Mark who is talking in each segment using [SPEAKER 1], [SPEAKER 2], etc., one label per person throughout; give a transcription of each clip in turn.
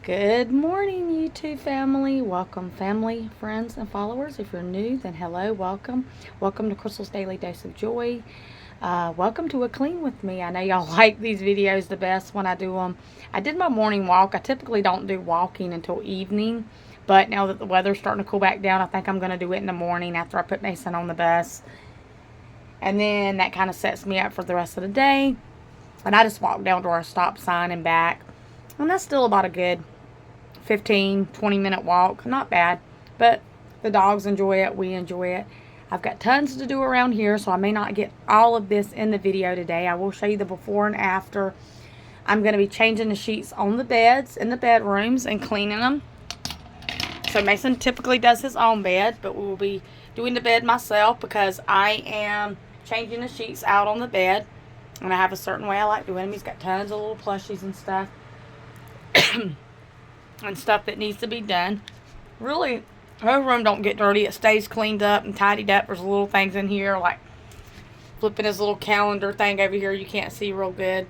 [SPEAKER 1] Good morning, YouTube family. Welcome, family, friends, and followers. If you're new, then hello, welcome. Welcome to Crystal's Daily Dose of Joy. Welcome to a clean with me. I know y'all like these videos the best when I do them. I did my morning walk. I typically don't do walking until evening, but now that the weather's starting to cool back down, I think I'm going to do it in the morning after I put Mason on the bus. And then that kind of sets me up for the rest of the day. And I just walked down to our stop sign and back. And that's still about a good 15-20 minute walk. Not bad, but the dogs enjoy it, we enjoy it. I've got tons to do around here, so I may not get all of this in the video today. I will show you the before and after. I'm going to be changing the sheets on the beds in the bedrooms and cleaning them. So Mason typically does his own bed, but we will be doing the bed myself because I am changing the sheets out on the bed, and I have a certain way I like doing them. He's got tons of little plushies and stuff. And stuff that needs to be done. Really, her room don't get dirty. It stays cleaned up and tidied up. There's little things in here like flipping his little calendar thing over here you can't see real good.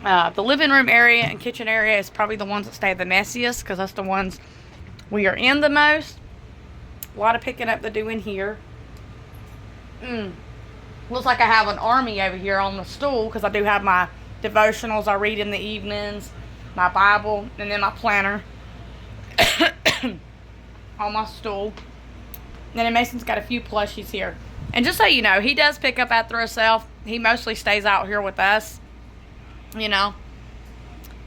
[SPEAKER 1] The living room area and kitchen area is probably the ones that stay the messiest because that's the ones we are in the most. A lot of picking up to do in here. Looks like I have an army over here on the stool because I do have my devotionals I read in the evenings, my Bible, and then my planner on my stool. And then Mason's got a few plushies here. And just so you know, he does pick up after himself. He mostly stays out here with us, you know,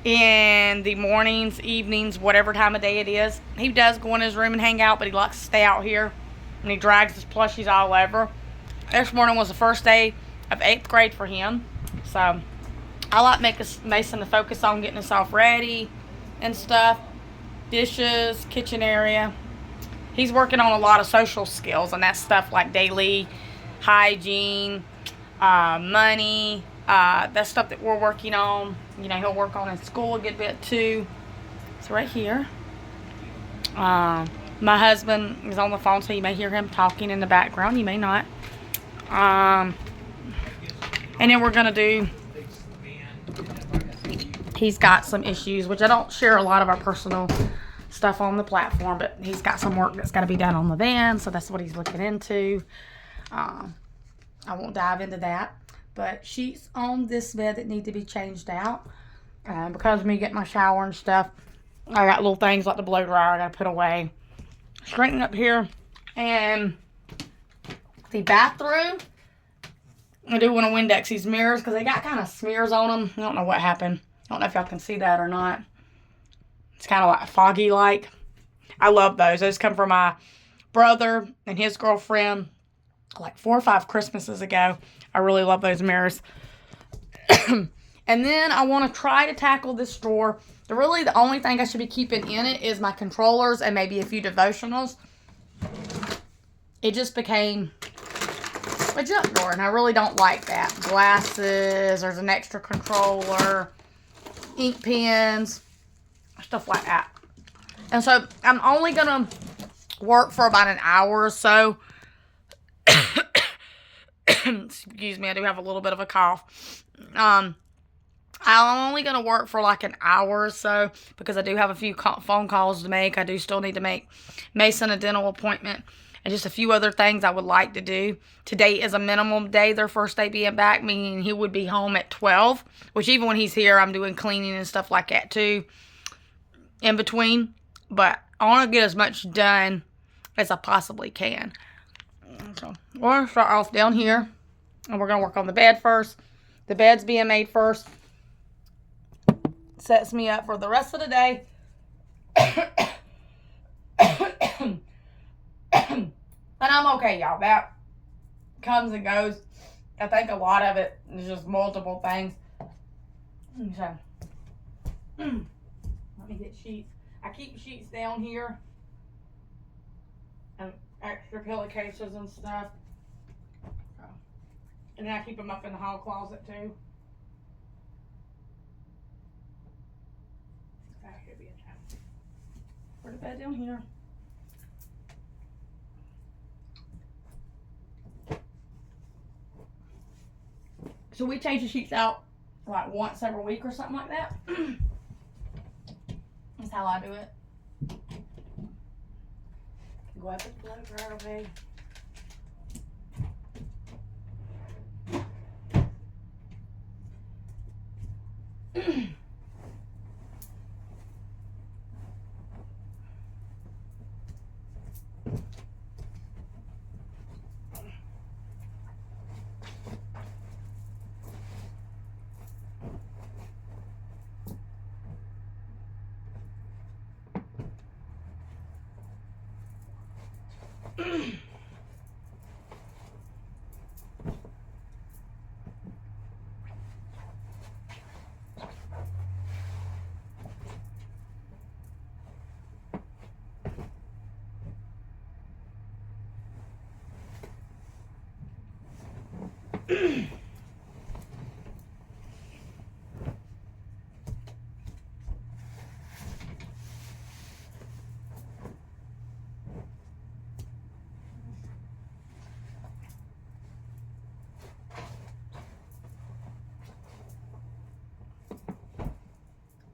[SPEAKER 1] in the mornings, evenings, whatever time of day it is. He does go in his room and hang out, but he likes to stay out here, and he drags his plushies all over. This morning was the first day of 8th grade for him, so I like Mason to focus on getting himself ready and stuff. Dishes, kitchen area. He's working on a lot of social skills, and that's stuff like daily hygiene, money. That's stuff that we're working on. You know, he'll work on in school a good bit too. So right here. My husband is on the phone, so you may hear him talking in the background. You may not. And then we're going to do... He's got some issues, which I don't share a lot of our personal stuff on the platform, but he's got some work that's got to be done on the van, so that's what he's looking into. I won't dive into that, but sheets on this bed that need to be changed out. Because of me getting my shower and stuff, I got little things like the blow dryer I got to put away. Straighten up here, and the bathroom, I do want to Windex these mirrors because they got kind of smears on them. I don't know what happened. I don't know if y'all can see that or not. It's kind of like foggy like. I love those. Those come from my brother and his girlfriend like 4 or 5 Christmases ago. I really love those mirrors. And then I want to try to tackle this drawer. Really the only thing I should be keeping in it is my controllers and maybe a few devotionals. It just became a junk drawer, and I really don't like that. Glasses, there's an extra controller, ink pens, stuff like that. And so I'm only going to work for about an hour or so. Excuse me, I do have a little bit of a cough. I'm only going to work for like an hour or so because I do have a few phone calls to make. I do still need to make Mason a dental appointment and just a few other things I would like to do. Today is a minimum day, their first day being back, meaning he would be home at 12, which even when he's here, I'm doing cleaning and stuff like that too in between. But I want to get as much done as I possibly can. So we're going to start off down here, and we're going to work on the bed first. The bed's being made first. Sets me up for the rest of the day. And I'm okay, y'all. That comes and goes. I think a lot of it is just multiple things. Okay. Let me get sheets. I keep sheets down here. And extra pillowcases and stuff. And then I keep them up in the hall closet too. That should be enough. Put the bed down here. So we change the sheets out like once every week or something like that. That's how I do it. Go up and float right away.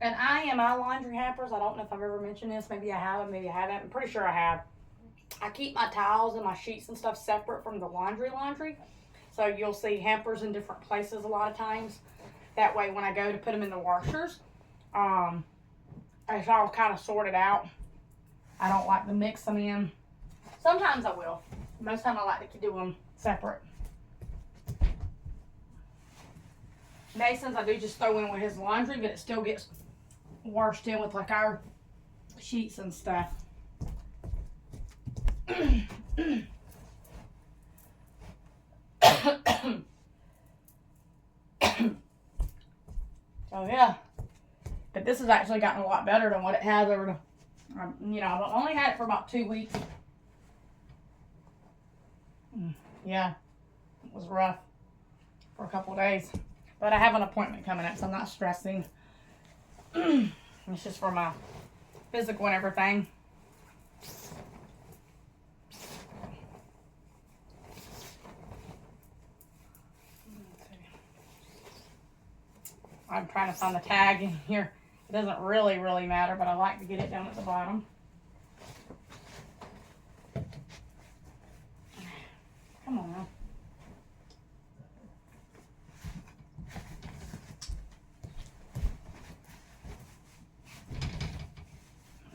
[SPEAKER 1] And I am my laundry hampers. I don't know if I've ever mentioned this. Maybe I haven't. Maybe I haven't. I'm pretty sure I have. I keep my towels and my sheets and stuff separate from the laundry. So you'll see hampers in different places a lot of times. That way when I go to put them in the washers, it's all kind of sorted out. I don't like to mix them in. Sometimes I will. Most of the time I like to do them separate. Mason's I do just throw in with his laundry, but it still gets washed in with like our sheets and stuff. So yeah, but this has actually gotten a lot better than what it has over the, you know, I've only had it for about 2 weeks. Yeah, it was rough for a couple of days. But I have an appointment coming up, so I'm not stressing. It's just for my physical and everything. I'm trying to find the tag in here. It doesn't really matter, but I like to get it down at the bottom. Come on now.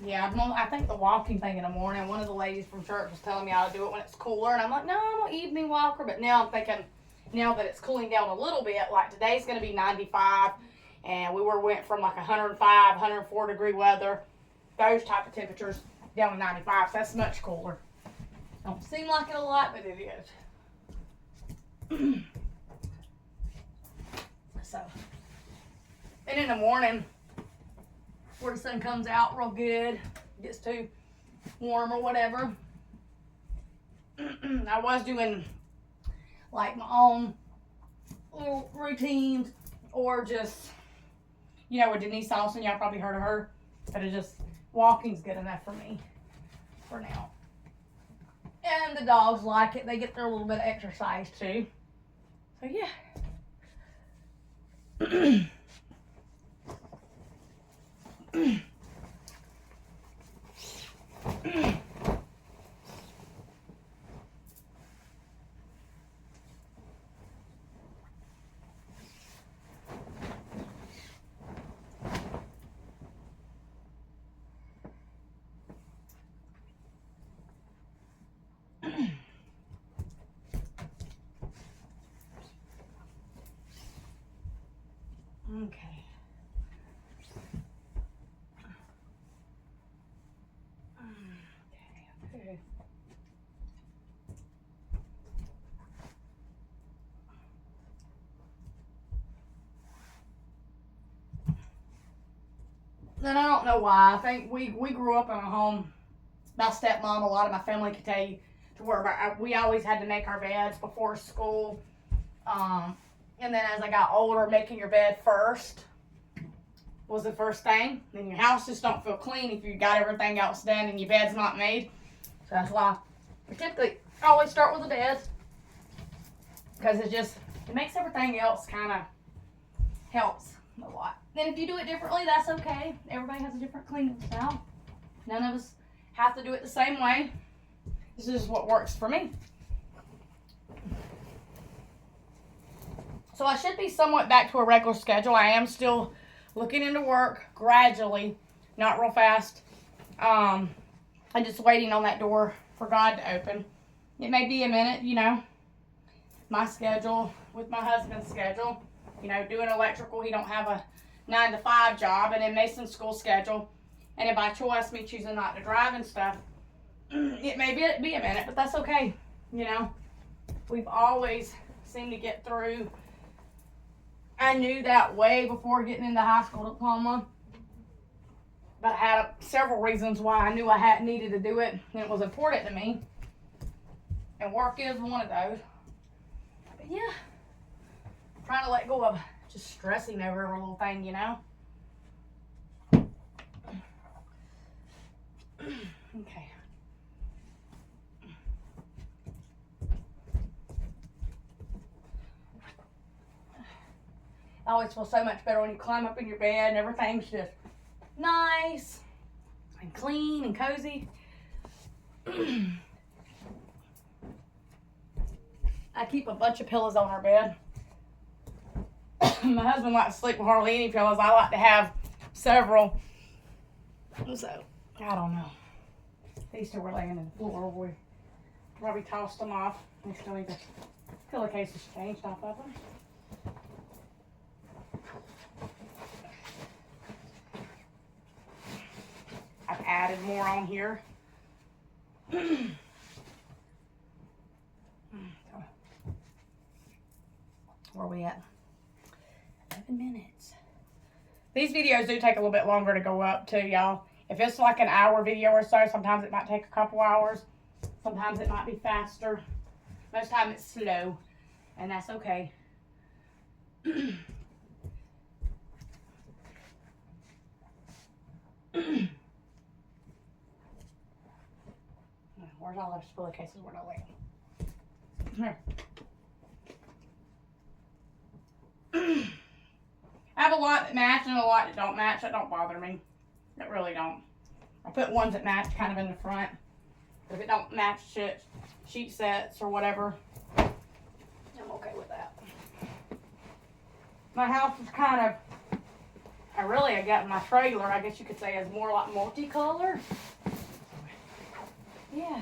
[SPEAKER 1] Yeah, I think the walking thing in the morning, one of the ladies from church was telling me how to do it when it's cooler. And I'm like, no, I'm an evening walker. But now I'm thinking, now that it's cooling down a little bit, like today's going to be 95. And we went from like 105, 104 degree weather, those type of temperatures, down to 95. So that's much cooler. Don't seem like it a lot, but it is. So, and in the morning, where the sun comes out real good, gets too warm or whatever, I was doing like my own little routines, or just, you know, with Denise Austin, y'all probably heard of her, but it just, walking's good enough for me for now. And the dogs like it. They get their little bit of exercise too. So yeah. Okay. Okay. And I don't know why. I think we grew up in a home, my stepmom, a lot of my family could tell you, to where we always had to make our beds before school. And then as I got older, making your bed first was the first thing. Then your house just don't feel clean if you got everything else done and your bed's not made. So that's why we typically always start with the bed, because it makes everything else kind of helps a lot. And if you do it differently, that's okay. Everybody has a different cleaning style. None of us have to do it the same way. This is what works for me. So I should be somewhat back to a regular schedule. I am still looking into work gradually, not real fast. I'm just waiting on that door for God to open. It may be a minute, you know. My schedule with my husband's schedule, you know, doing electrical, he don't have a 9 to 5 job, and in Mason's school schedule, and if by choice me choosing not to drive and stuff, it may be a minute, but that's okay. You know, we've always seemed to get through. I knew that way before getting into high school diploma, but I had several reasons why I knew I needed to do it, and it was important to me, and work is one of those. But yeah, I'm trying to let go of just stressing over every little thing, you know. Okay. I always feel so much better when you climb up in your bed and everything's just nice and clean and cozy. I keep a bunch of pillows on our bed. My husband likes to sleep with hardly any pillows. I like to have several. So, I don't know. These two were laying on the floor. We probably tossed them off. They still need the pillowcases changed off of them. I've added more on here. Where are we at? 7 minutes. These videos do take a little bit longer to go up too, y'all. If it's like an hour video or so, sometimes it might take a couple hours. Sometimes it might be faster. Most time it's slow, and that's okay. Where's all those pillowcases? Where do I lay them? Here. I have a lot that match and a lot that don't match. That don't bother me. That really don't. I put ones that match kind of in the front. But if it don't match sheet sets or whatever, I'm okay with that. My house is kind of, I got my trailer, I guess you could say, is more like multicolor. Yeah.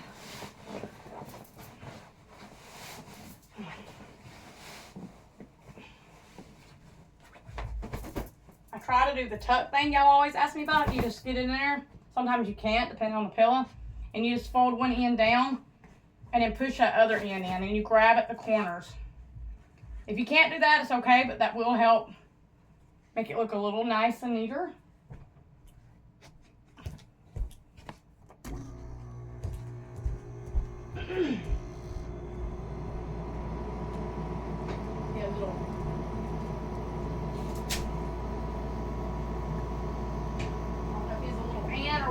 [SPEAKER 1] I try to do the tuck thing y'all always ask me about. You just get in there. Sometimes you can't, depending on the pillow. And you just fold one end down and then push that other end in, and you grab at the corners. If you can't do that, it's okay, but that will help make it look a little nice and neater.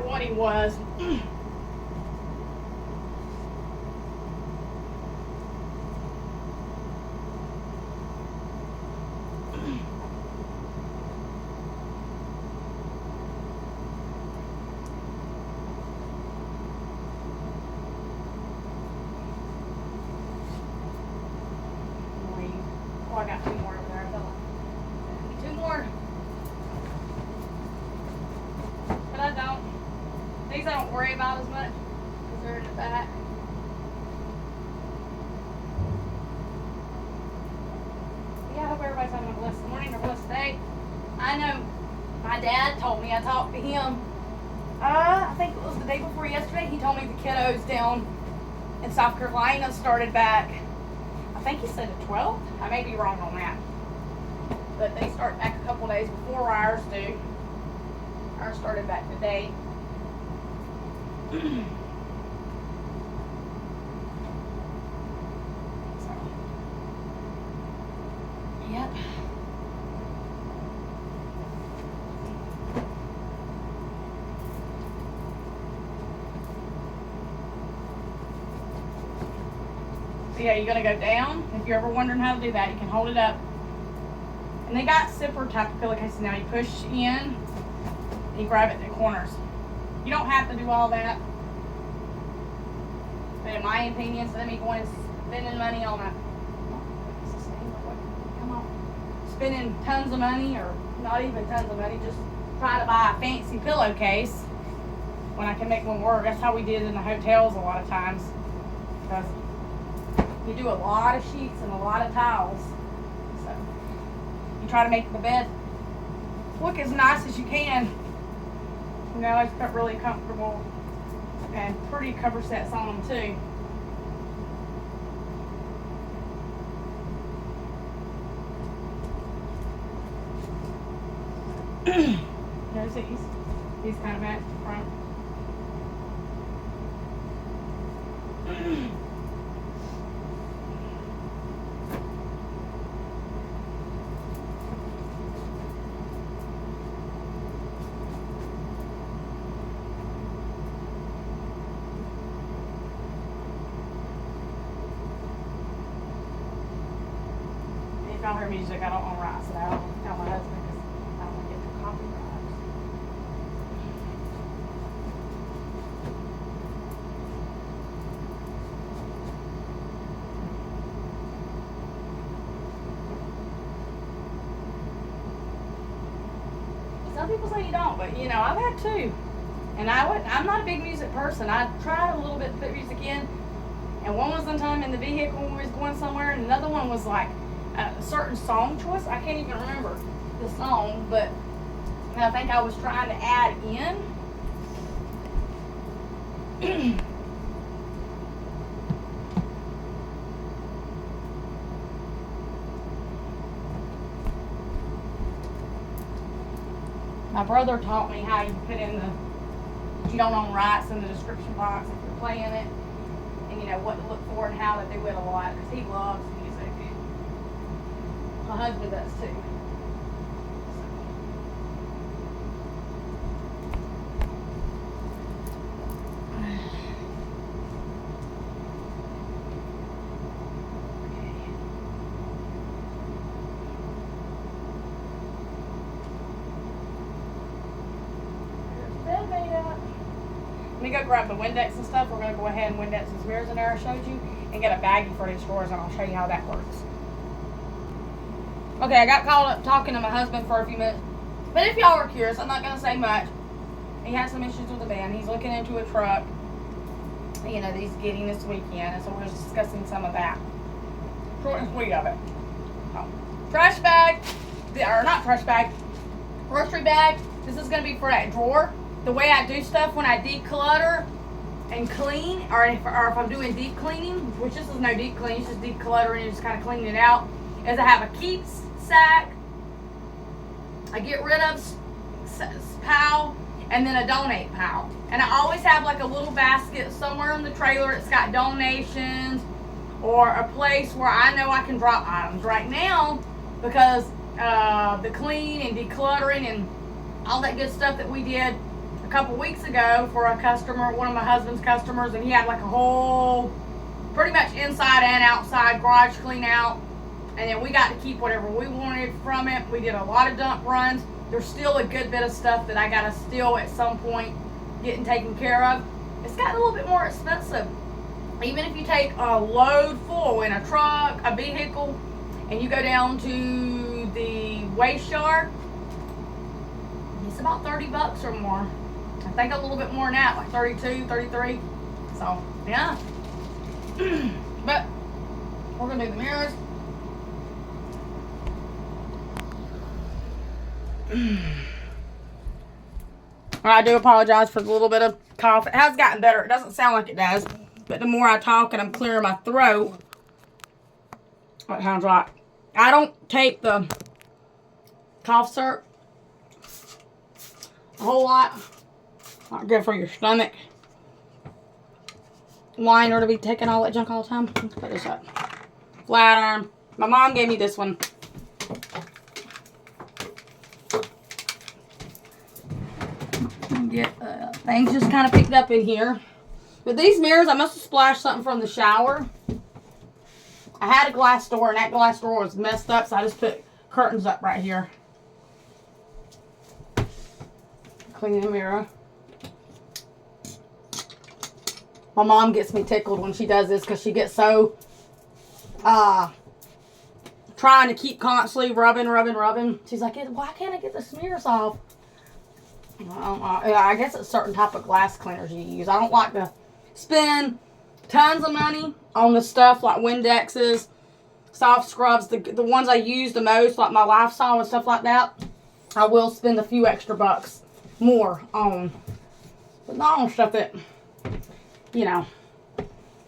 [SPEAKER 1] What he was. Oh, I got 2 more over there. I feel like 2 more. But I don't. These I don't worry about as much because they're in the back. Yeah, I hope everybody's having a blessed morning or blessed day. I know my dad told me, I talked to him, I think it was the day before yesterday, he told me the kiddos down in South Carolina started back, I think he said the 12th. I may be wrong on that. But they start back a couple days before ours do. Ours started back today. So, yep. So yeah, you're going to go down. If you're ever wondering how to do that, you can hold it up And they got zipper type of pillowcases now. You push in, you grab it in the corners. You don't have to do all that. But in my opinion, instead of me going and spending money on spending tons of money, or not even tons of money, just try to buy a fancy pillowcase when I can make one work. That's how we did in the hotels a lot of times, because you do a lot of sheets and a lot of towels, so you try to make the bed look as nice as you can. You know, it's got really comfortable and pretty cover sets on them too. Notice he's kind of at the front. If y'all hear music, I don't want to rise it out. I'll tell my husband because I don't want to get the copyright. Some people say you don't, but you know, I've had two. And I'm not a big music person. I tried a little bit to put music in, and one was one time in the vehicle when we was going somewhere, and another one was like a certain song choice. I can't even remember the song, but I think I was trying to add in. My brother taught me how you put in what you don't own rights in the description box if you're playing it, and you know what to look for and how to do it a lot, because he loves music. My husband does too. Let me go grab the Windex and stuff. We're going to go ahead and Windex these mirrors in there I showed you and get a baggie for these drawers, and I'll show you how that works. Okay, I got caught up talking to my husband for a few minutes. But if y'all are curious, I'm not going to say much. He has some issues with the van. He's looking into a truck, you know, that he's getting this weekend. And so we're just discussing some of that. Short and sweet of it. Oh. Trash bag, or not trash bag, grocery bag. This is going to be for that drawer. The way I do stuff when I declutter and clean, or if I'm doing deep cleaning, which this is no deep cleaning, it's just decluttering and just kind of cleaning it out, is I have a keeps sack, a get rid of pile, and then a donate pile. And I always have like a little basket somewhere in the trailer that's got donations, or a place where I know I can drop items. Right now, because the clean and decluttering and all that good stuff that we did a couple weeks ago for a customer, one of my husband's customers, and he had like a whole, pretty much inside and outside garage clean out, and then we got to keep whatever we wanted from it. We did a lot of dump runs. There's still a good bit of stuff that I gotta still at some point getting taken care of. It's gotten a little bit more expensive. Even if you take a load full in a truck, a vehicle, and you go down to the waste yard, it's about $30 or more. I think a little bit more than that, like 32, 33. So, yeah. But we're going to do the mirrors. I do apologize for the little bit of cough. It has gotten better. It doesn't sound like it does. But the more I talk and I'm clearing my throat, it sounds like. I don't take the cough syrup a whole lot. Not good for your stomach. Liner to be taking all that junk all the time. Let's put this up. Flat iron. My mom gave me this one. Get things just kind of picked up in here. But these mirrors, I must have splashed something from the shower. I had a glass door, and that glass door was messed up, so I just put curtains up right here. Clean the mirror. My mom gets me tickled when she does this because she gets so trying to keep constantly rubbing. She's like, why can't I get the smears off? I guess it's certain type of glass cleaners you use. I don't like to spend tons of money on the stuff like Windexes, soft scrubs, the ones I use the most, like my Lifestyle and stuff like that. I will spend a few extra bucks more on, but not on stuff that, you know,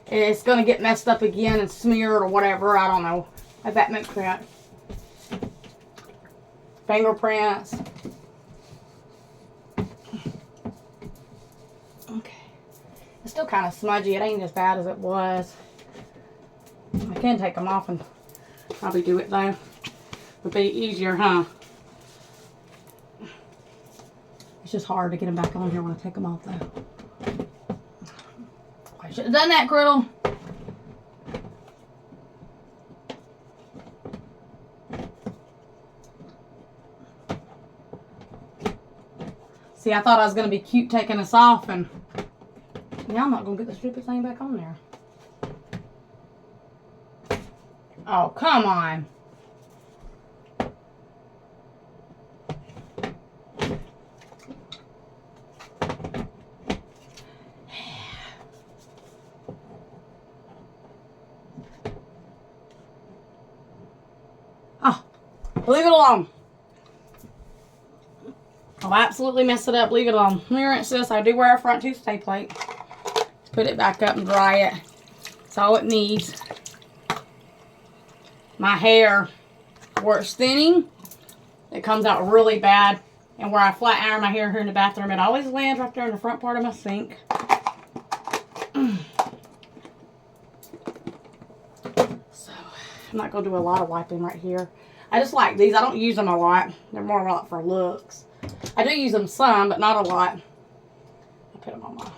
[SPEAKER 1] it's going to get messed up again and smeared or whatever. I don't know if that makes sense. Fingerprints. Okay. It's still kind of smudgy. It ain't as bad as it was. I can take them off and probably do it though. Would be easier, huh? It's just hard to get them back on here when I take them off though. I should have done that, Griddle. See, I thought I was going to be cute taking this off, and now I'm not going to get the stupid thing back on there. Oh, come on. Oh, leave it alone. I'll absolutely mess it up. Leave it alone. Here it says I do wear a front tooth stay plate. Put it back up and dry it. That's all it needs. My hair, where it's thinning, it comes out really bad. And where I flat iron my hair here in the bathroom, it always lands right there in the front part of my sink. So, I'm not going to do a lot of wiping right here. I just like these. I don't use them a lot. They're more like for looks. I do use them some, but not a lot. I put them on my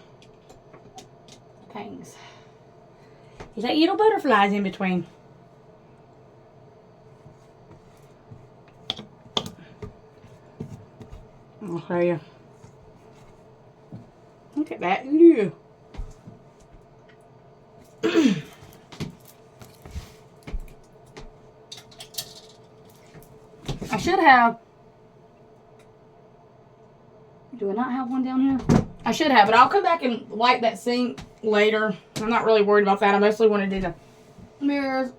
[SPEAKER 1] things. You got little butterflies in between. I'll show you. Look at that. Yeah. I should have. Do I not have one down here? I should have, but I'll come back and wipe that sink later. I'm not really worried about that. I mostly want to do the mirrors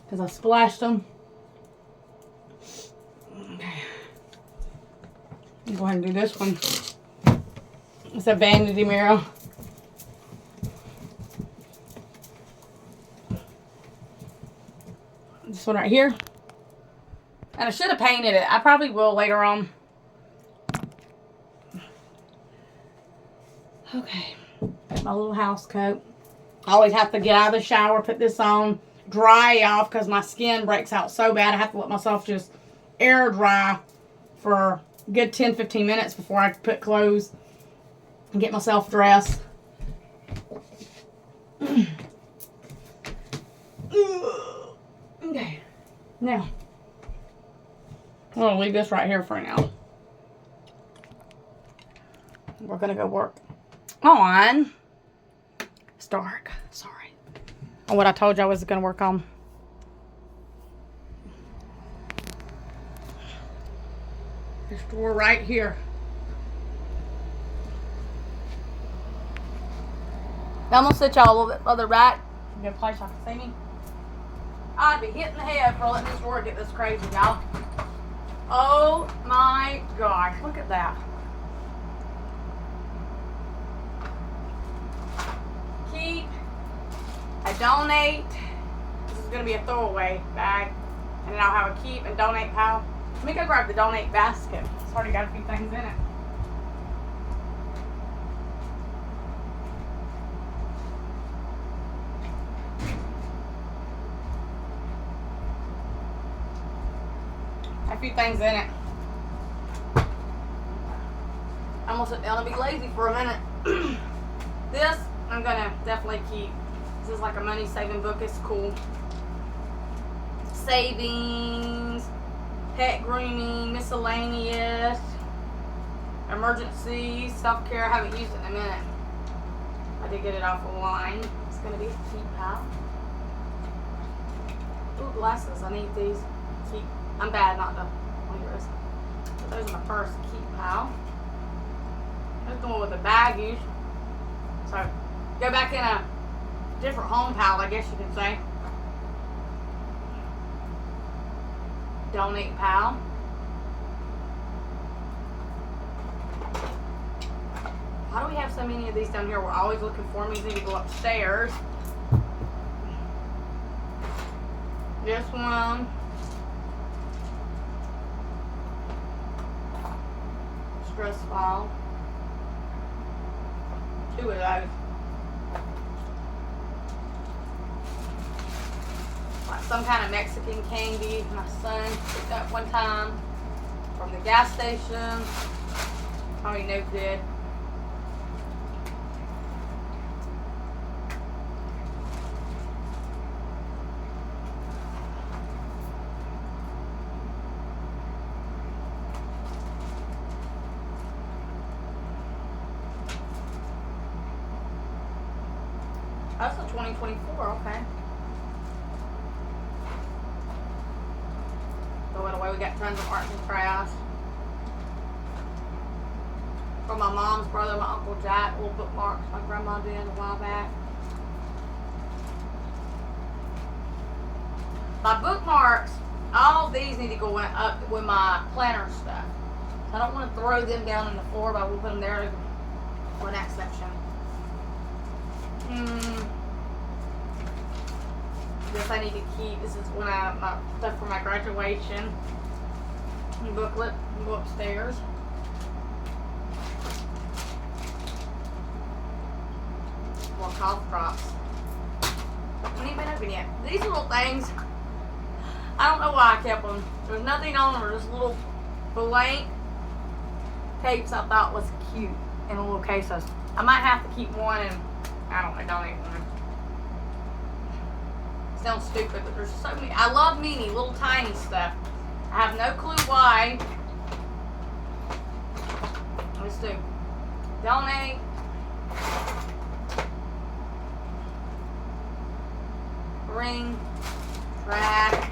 [SPEAKER 1] because I splashed them. Okay. Go ahead and do this one. It's a vanity mirror. This one right here. And I should have painted it. I probably will later on. Okay. Got my little house coat. I always have to get out of the shower, put this on, dry off because my skin breaks out so bad. I have to let myself just air dry for a good 10-15 minutes before I put clothes and get myself dressed. Okay. Now, I'm going to leave this right here for now. We're going to go work on. It's dark. Sorry. On what I told you I was going to work on. This drawer right here. Now I'm going to sit y'all a little bit further back. Good place y'all can see me. I'd be hitting the head for letting this drawer get this crazy, y'all. Oh my gosh. Look at that. Keep. I donate. This is going to be a throwaway bag. And then I'll have a keep and donate pile. Let me go grab the donate basket. It's already got a few things in it. A few things in it. I'm gonna sit down and be lazy for a minute. This I'm gonna definitely keep. This is like a money saving book. It's cool. Savings. pet grooming, miscellaneous, emergency, self-care. I haven't used it in a minute. I did get it off the line. It's going to be a keep pal. Ooh, glasses. I need these. Keep. I'm bad not to yours. So those are my first keep pal. Let's go with the baggies. So go back in a different home pal, I guess you can say. Donate pal. Why do we have so many of these down here? We're always looking for them. We need to go upstairs. This one. Stress file. 2 of those. Like some kind of Mexican candy my son picked up one time from the gas station. Probably no good. That's a 2024, okay. Throw it away. We got tons of arts and crafts. From my mom's brother, my Uncle Jack, little bookmarks my grandma did a while back. My bookmarks, all these need to go up with my planner stuff. I don't want to throw them down on the floor, but I will put them there for that section. This I need to keep. This is when my stuff for my graduation booklet. Go upstairs. More cough drops. Haven't even been open yet. These little things, I don't know why I kept them. There's nothing on them. They're just little blank tapes I thought was cute in little cases. I might have to keep one and I don't even want to. Sounds stupid, but there's so many. I love mini, little tiny stuff. I have no clue why. Let's do. Donate. Ring. Track.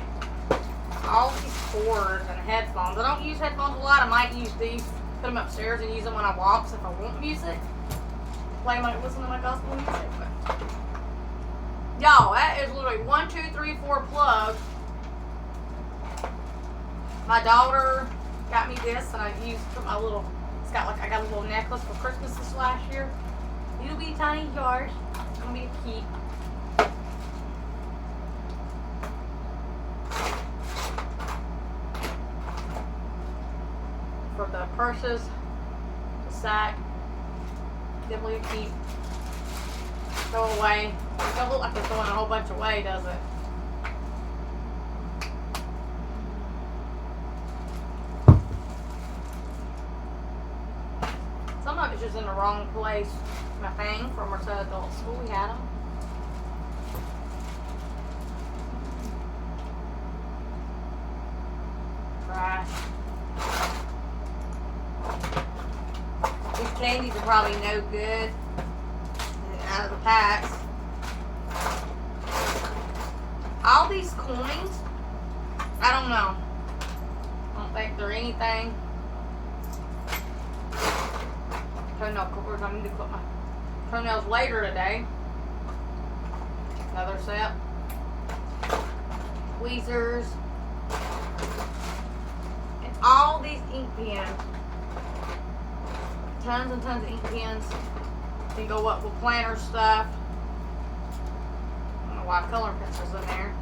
[SPEAKER 1] All these cords and headphones. I don't use headphones a lot. I might use these. Put them upstairs and use them when I walk. So if I want music. Listen to my gospel music. But y'all, that is literally 1, 2, 3, 4 plugs. My daughter got me this, and I used for my little. It's got like I got a little necklace for Christmas this last year. It'll be tiny jars. It's gonna be a keep. For the purses, the sack. Definitely a keep. Throw away. It don't look like it's throwing a whole bunch away, does it? Some of it's just in the wrong place. My thing from our adult school, we had them. Trash. These candies are probably no good. Out of the packs. All these coins, I don't know. I don't think they're anything. Toenail clippers. I need to clip my toenails later today. Another set. Tweezers. And all these ink pens. Tons and tons of ink pens. Can go up with planner stuff. I don't know why color pencils in there.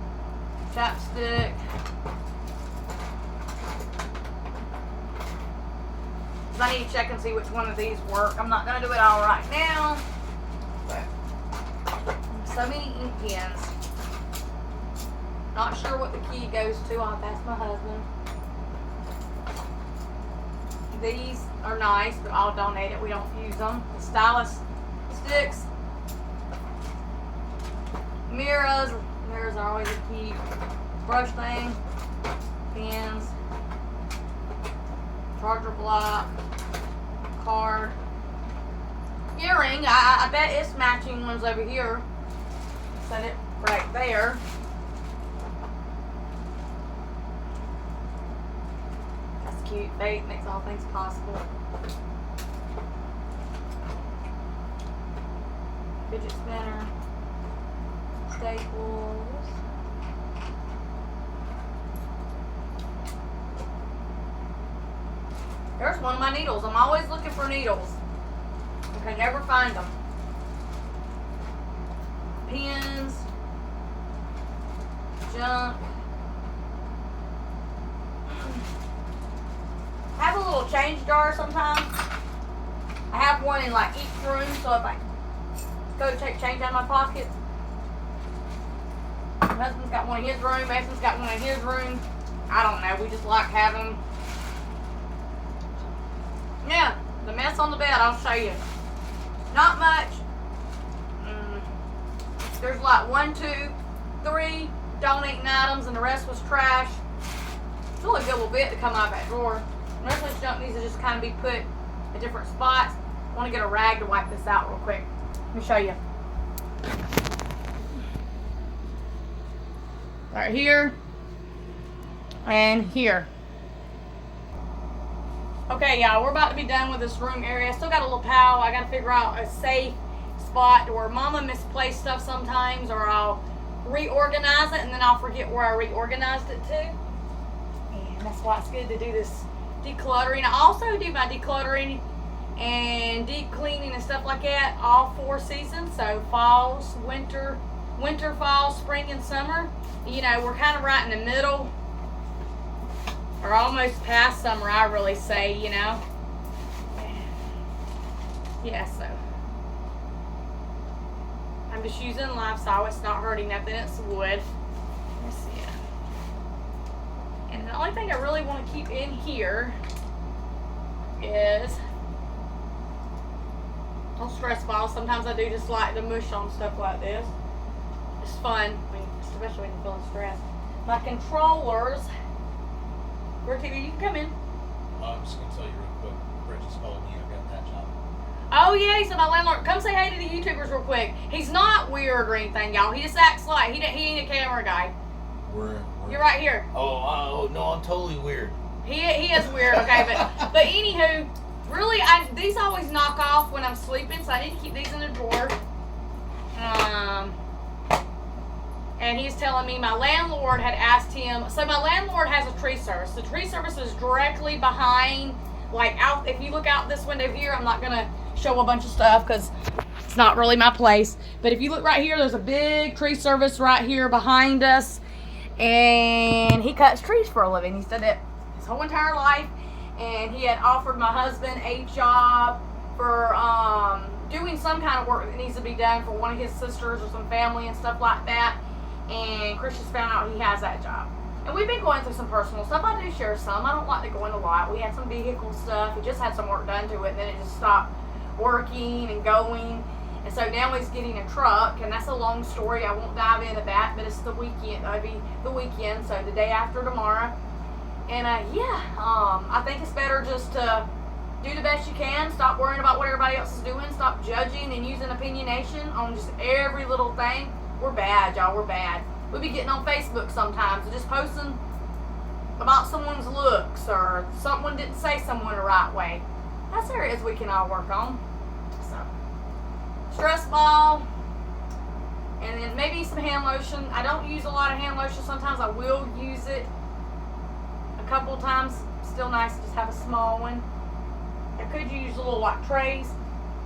[SPEAKER 1] Chapstick. I need to check and see which one of these work. I'm not going to do it all right now. But so many ink pens. Not sure what the key goes to. I'll have to ask my husband. These are nice, but I'll donate it. We don't use them. The stylus sticks. Mirrors. Mirrors are always a key. Brush thing. Pens. charger block, card, earring. I bet it's matching ones over here. Set it right there. That's cute. Faith makes all things possible. Fidget spinner, staples. There's one of my needles. I'm always looking for needles. I can never find them. Pins, junk. I have a little change jar sometimes. I have one in like each room, so if I go take change out of my pocket. My husband's got one in his room. Mason's got one in his room. I don't know. We just like having them. Yeah, the mess on the bed, I'll show you. Not much. There's like 1, 2, 3 donating items, and the rest was trash. It's only a good little bit to come out of that drawer. The rest of this junk needs to just kind of be put at different spots. I want to get a rag to wipe this out real quick. Let me show you. Right here and here. Okay, y'all, we're about to be done with this room area. I still got a little pile. I got to figure out a safe spot where Mama misplaced stuff sometimes, or I'll reorganize it and then I'll forget where I reorganized it to. And that's why it's good to do this decluttering. I also do my decluttering and deep cleaning and stuff like that all 4 seasons. So fall, winter, fall, spring, and summer. You know, we're kind of right in the middle, or almost past summer, I really say, you know. Yeah, so I'm just using Lifestyle. It's not hurting nothing. It's wood. Let's see. And the only thing I really want to keep in here is no stress balls. Sometimes I do just like to mush on stuff like this. It's fun, especially when you're feeling stressed. My controllers. TV, you can come in.
[SPEAKER 2] I'm just going to tell you real quick. Bridget's calling me. I've got that job.
[SPEAKER 1] Oh, yeah. He said my landlord. Come say hey to the YouTubers real quick. He's not weird or anything, y'all. He just acts like he ain't a camera guy.
[SPEAKER 2] Where?
[SPEAKER 1] You're right here.
[SPEAKER 2] Oh, no, I'm totally weird.
[SPEAKER 1] He is weird, okay. But anywho, really, these always knock off when I'm sleeping, so I need to keep these in the drawer. And he's telling me my landlord had asked him. So my landlord has a tree service. The tree service is directly behind, like out. If you look out this window here, I'm not gonna show a bunch of stuff because it's not really my place. But if you look right here, there's a big tree service right here behind us, and he cuts trees for a living. He's done it his whole entire life, and he had offered my husband a job for doing some kind of work that needs to be done for one of his sisters or some family and stuff like that. And Chris just found out he has that job. And we've been going through some personal stuff. I do share some. I don't like to go into a lot. We had some vehicle stuff. He just had some work done to it, and then it just stopped working and going. And so now he's getting a truck, and that's a long story. I won't dive into that, but it's the weekend. That'll be the weekend, so the day after tomorrow. And I think it's better just to do the best you can. Stop worrying about what everybody else is doing. Stop judging and using opinionation on just every little thing. We're bad, y'all. We're bad. We be getting on Facebook sometimes and just posting about someone's looks or someone didn't say someone the right way. That's areas we can all work on. So, stress ball, and then maybe some hand lotion. I don't use a lot of hand lotion. Sometimes I will use it a couple times. Still nice to just have a small one. I could use a little like trays.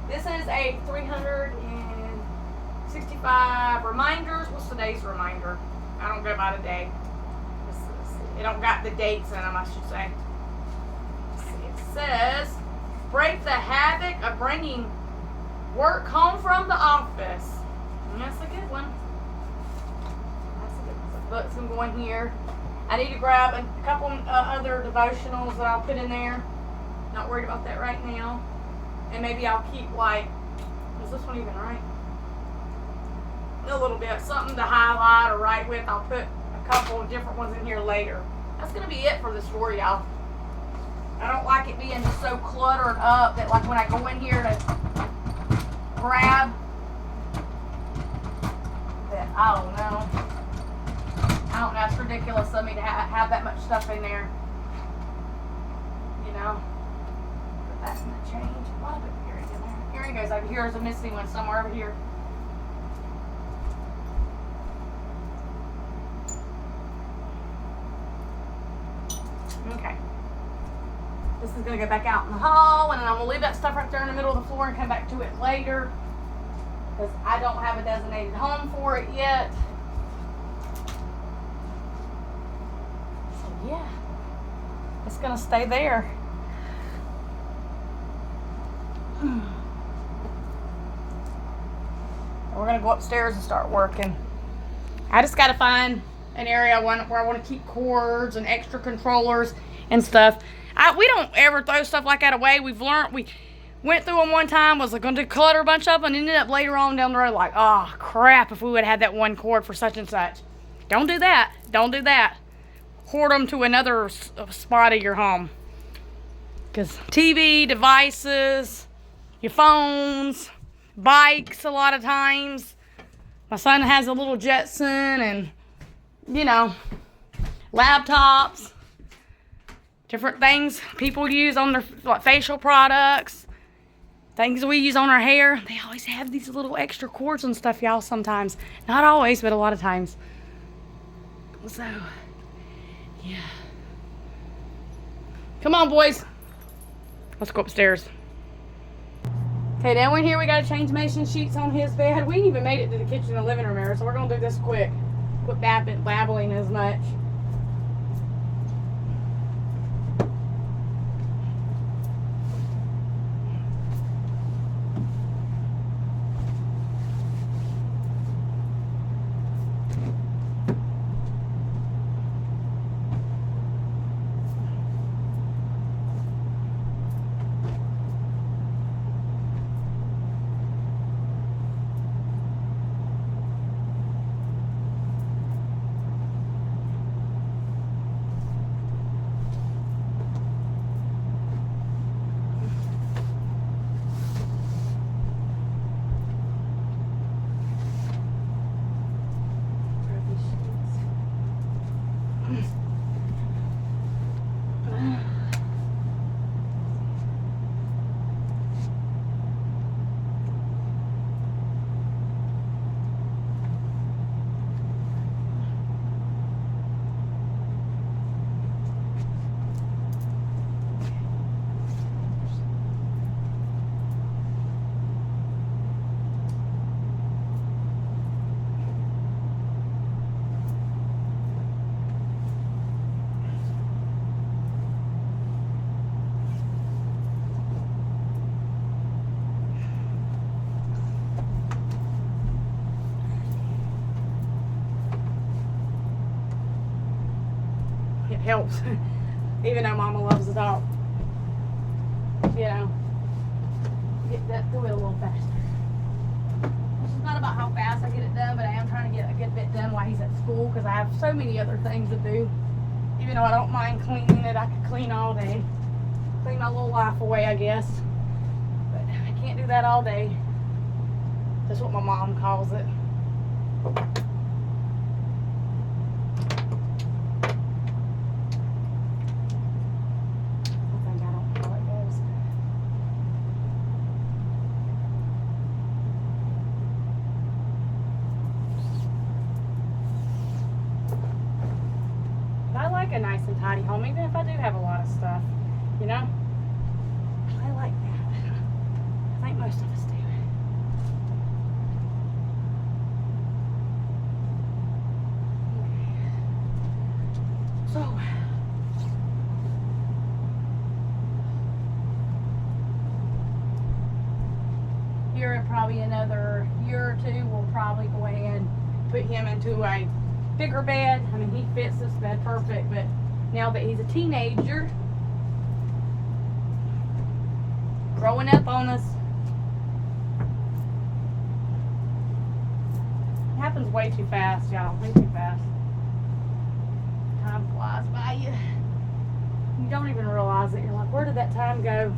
[SPEAKER 1] This is a 365 reminders. What's today's reminder? I don't go by the day. It don't got the dates in them, I should say. Let's see. It says, break the habit of bringing work home from the office. And that's a good one. That's a good one. So books can go in here. I need to grab a couple other devotionals that I'll put in there. Not worried about that right now. And maybe I'll keep like, is this one even right? A little bit, something to highlight or write with. I'll put a couple of different ones in here later. That's going to be it for this story, y'all. I don't like it being just so cluttered up that like when I go in here to grab that, I don't know. It's ridiculous of me to have that much stuff in there. You know? Put that in the change. A lot of big earrings in there. Here he goes. Over here is a missing one somewhere over here. Okay. This is going to go back out in the hall, and then I'm going to leave that stuff right there in the middle of the floor and come back to it later. Because I don't have a designated home for it yet. So yeah, it's going to stay there. We're going to go upstairs and start working. I just got to find an area where I want to keep cords and extra controllers and stuff. We don't ever throw stuff like that away. We went through them one time, was going to declutter a bunch of them, and ended up later on down the road like, oh crap, if we would have had that one cord for such and such. Don't do that. Don't do that. Hoard them to another spot of your home. Because TV, devices, your phones, bikes a lot of times. My son has a little Jetson and, you know, laptops. Different things people use on their facial products. Things we use on our hair. They always have these little extra cords and stuff, y'all, sometimes. Not always, but a lot of times. So, yeah. Come on, boys. Let's go upstairs. Okay, down in here we got to change Mason sheets on his bed. We ain't even made it to the kitchen and living room area, so we're going to do this quick. Quit babbling as much. Helps, even though Mama loves to talk. You know, get that through it a little faster. This is not about how fast I get it done, but I am trying to get a good bit done while he's at school because I have so many other things to do. Even though I don't mind cleaning it, I could clean all day, clean my little life away, I guess. But I can't do that all day. That's what my mom calls it. A nice and tidy home, even if I do have a lot of stuff, you know. I like that. I think most of us do. Okay. So, here in probably another year or two, we'll probably go ahead and put him into a bigger bed. I mean, he fits this bed perfect, but now that he's a teenager, growing up on us, it happens way too fast, y'all. Way too fast. Time flies by you. You don't even realize it. You're like, where did that time go?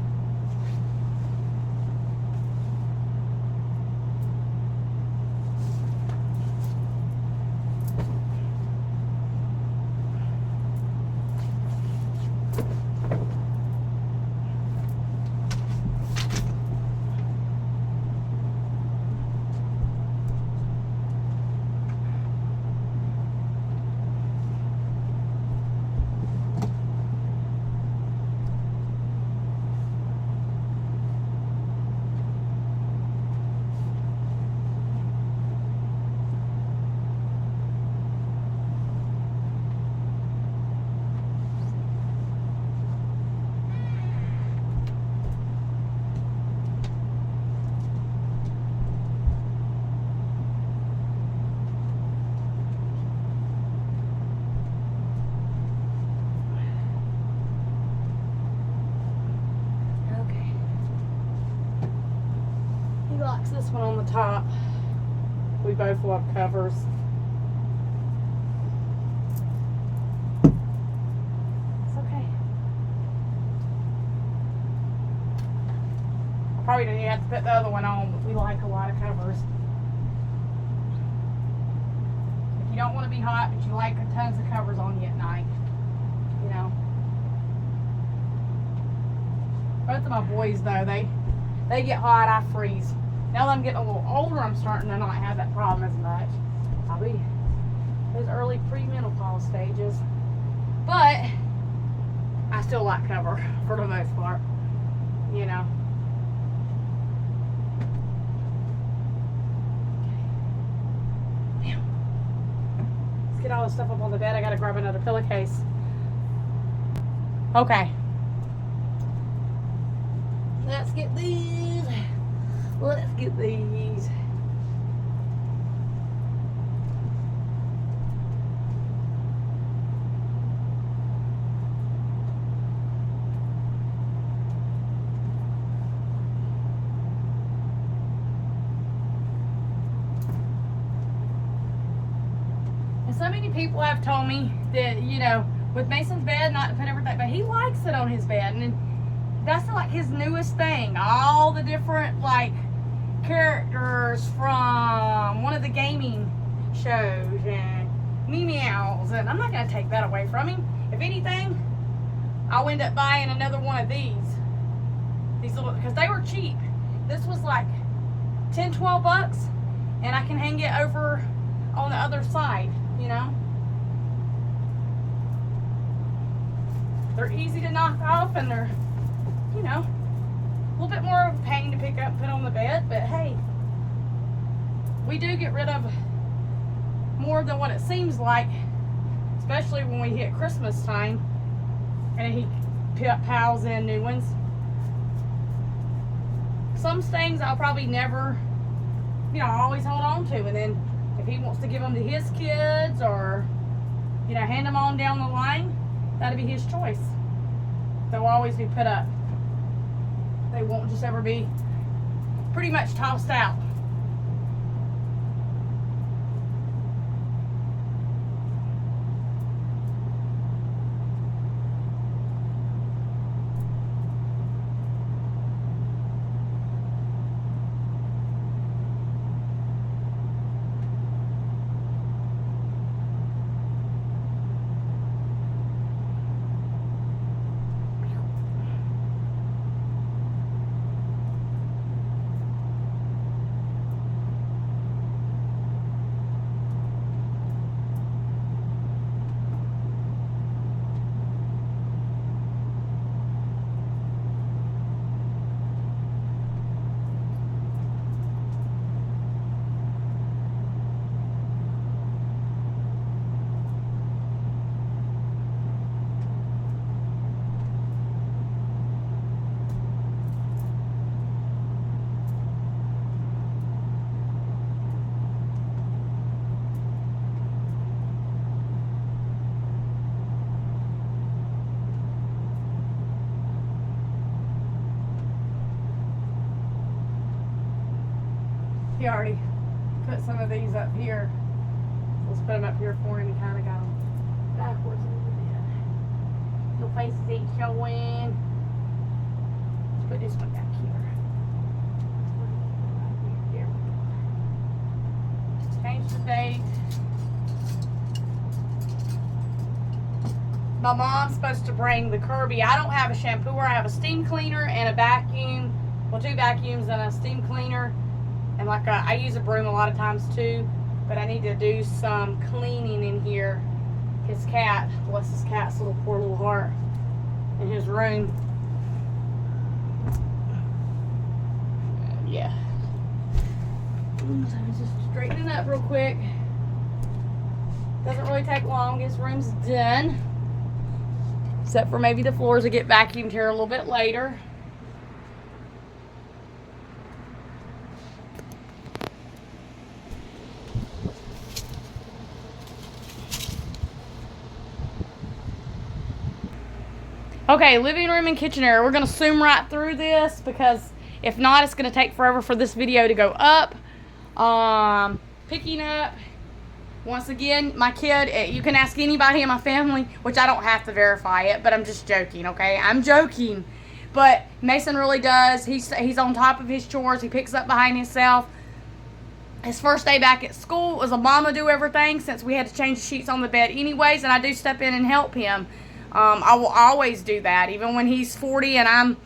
[SPEAKER 1] This one on the top. We both love covers. It's okay. I probably didn't even have to put the other one on, but we like a lot of covers. If you don't want to be hot, but you like tons of covers on you at night, you know. Both of my boys though, they get hot, I freeze. Now that I'm getting a little older, I'm starting to not have that problem as much. I'll be those early premenopause stages. But I still like cover for the most part, you know. Now, let's get all this stuff up on the bed. I gotta grab another pillowcase. Okay. Let's get these. Let's get these. And so many people have told me that, you know, with Mason's bed, not to put everything, but he likes it on his bed. And that's like his newest thing. All the different, like, characters from one of the gaming shows and meows, and I'm not going to take that away from him. If anything, I'll end up buying another one of these little, because they were cheap. This was like 10, 12 bucks, and I can hang it over on the other side, you know. They're easy to knock off, and they're, you know, a little bit more of a pain to pick up and put on the bed, but hey, we do get rid of more than what it seems like, especially when we hit Christmas time and he piles in new ones. Some things I'll probably never, you know, always hold on to, and then if he wants to give them to his kids or, you know, hand them on down the line, that'll be his choice. They'll always be put up. They won't just ever be pretty much tossed out. He already put some of these up here. Let's put them up here for him. He kind of got them backwards a little bit. Little faces ain't showing. Let's put this one back here. There we go. Change the date. My mom's supposed to bring the Kirby. I don't have a shampooer. I have a steam cleaner and a vacuum. Well, 2 vacuums and a steam cleaner. And like I use a broom a lot of times too. But I need to do some cleaning in here. His cat, bless his cat's little poor little heart, in his room. Yeah. So I'm just straightening up real quick. Doesn't really take long. His room's done. Except for maybe the floors will get vacuumed here a little bit later. Okay, living room and kitchen area. We're going to zoom right through this because if not, it's going to take forever for this video to go up. Picking up, once again, my kid, you can ask anybody in my family, which I don't have to verify it, but I'm just joking, okay? I'm joking. But Mason really does. He's on top of his chores. He picks up behind himself. His first day back at school was a mama do everything since we had to change the sheets on the bed anyways, and I do step in and help him. I will always do that, even when he's 40 and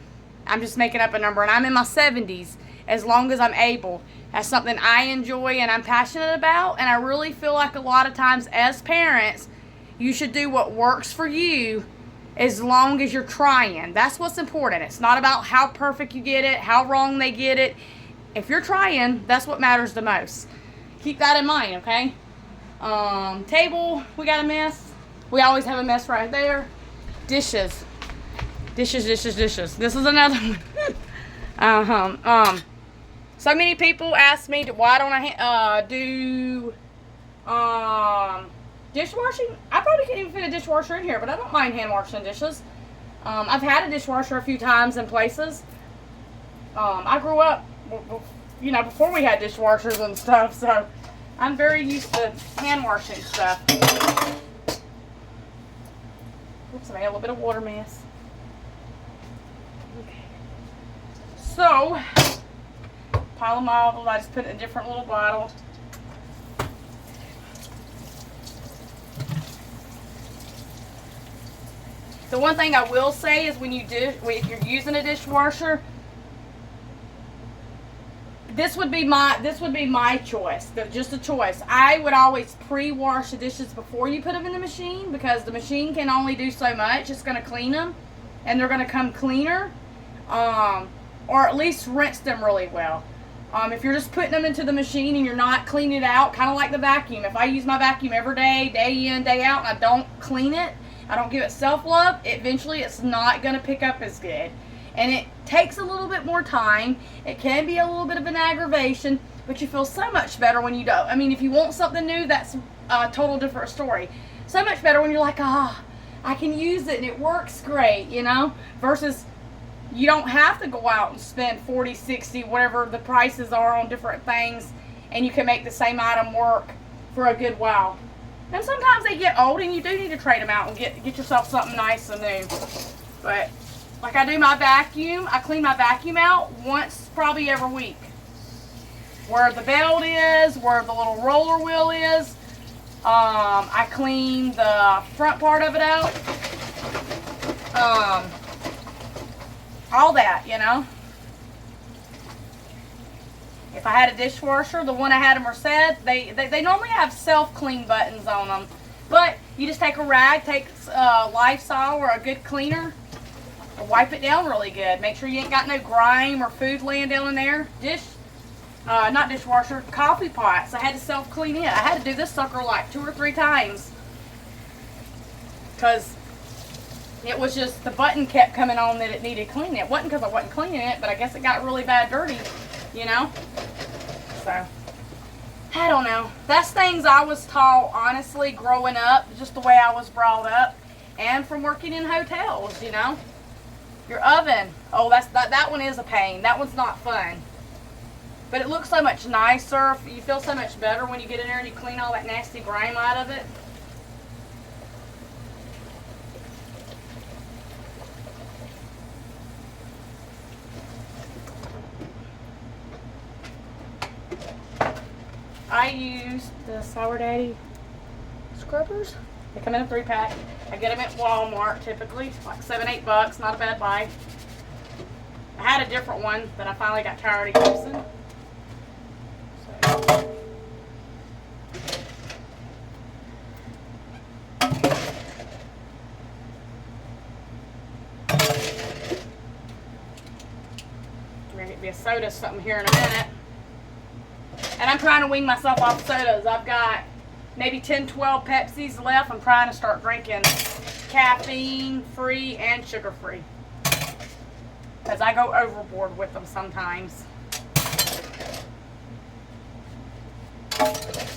[SPEAKER 1] I'm just making up a number, and I'm in my 70s, as long as I'm able. That's something I enjoy and I'm passionate about, and I really feel like a lot of times as parents, you should do what works for you as long as you're trying. That's what's important. It's not about how perfect you get it, how wrong they get it. If you're trying, that's what matters the most. Keep that in mind, okay? Table, we got a mess. We always have a mess right there. Dishes. Dishes. This is another one. So many people ask me, why don't I do dishwashing? I probably can't even fit a dishwasher in here, but I don't mind hand washing dishes. I've had a dishwasher a few times in places. I grew up, you know, before we had dishwashers and stuff, so I'm very used to hand washing stuff. Oops, I made a little bit of water mess. Okay. So, pile them all. I just put it in a different little bottle. The one thing I will say is if you're using a dishwasher, this would be my choice. Just a choice. I would always pre-wash the dishes before you put them in the machine, because the machine can only do so much. It's going to clean them, and they're going to come cleaner, or at least rinse them really well. If you're just putting them into the machine and you're not cleaning it out, kind of like the vacuum. If I use my vacuum every day, day in, day out, and I don't clean it, I don't give it self-love, eventually it's not going to pick up as good. And it takes a little bit more time. It can be a little bit of an aggravation, but you feel so much better when you don't. I mean, if you want something new, that's a total different story. So much better when you're like, I can use it and it works great, you know, versus you don't have to go out and spend 40, 60, whatever the prices are on different things, and you can make the same item work for a good while. And sometimes they get old and you do need to trade them out and get yourself something nice and new. But like I do my vacuum, I clean my vacuum out once probably every week. Where the belt is, where the little roller wheel is, I clean the front part of it out. All that, you know. If I had a dishwasher, the one I had at Merced, they normally have self-clean buttons on them. But you just take a rag, take Lysol or a good cleaner, wipe it down really good. Make sure you ain't got no grime or food laying down in there. Not dishwasher, coffee pots. I had to self-clean it. I had to do this sucker like 2 or 3 times. Because it was just, the button kept coming on that it needed cleaning. It wasn't because I wasn't cleaning it, but I guess it got really bad dirty, you know? So, I don't know. That's things I was taught, honestly, growing up, just the way I was brought up, and from working in hotels, you know? Your oven. Oh, that one is a pain. That one's not fun. But it looks so much nicer. You feel so much better when you get in there and you clean all that nasty grime out of it. I use the Sour Daddy scrubbers. They come in a 3-pack. I get them at Walmart typically, like $7-8, not a bad buy. I had a different one that I finally got tired of using. So. We're gonna get me a soda something here in a minute. And I'm trying to wean myself off sodas. I've got maybe 10, 12 Pepsis left. I'm trying to start drinking caffeine-free and sugar-free. Because I go overboard with them sometimes. So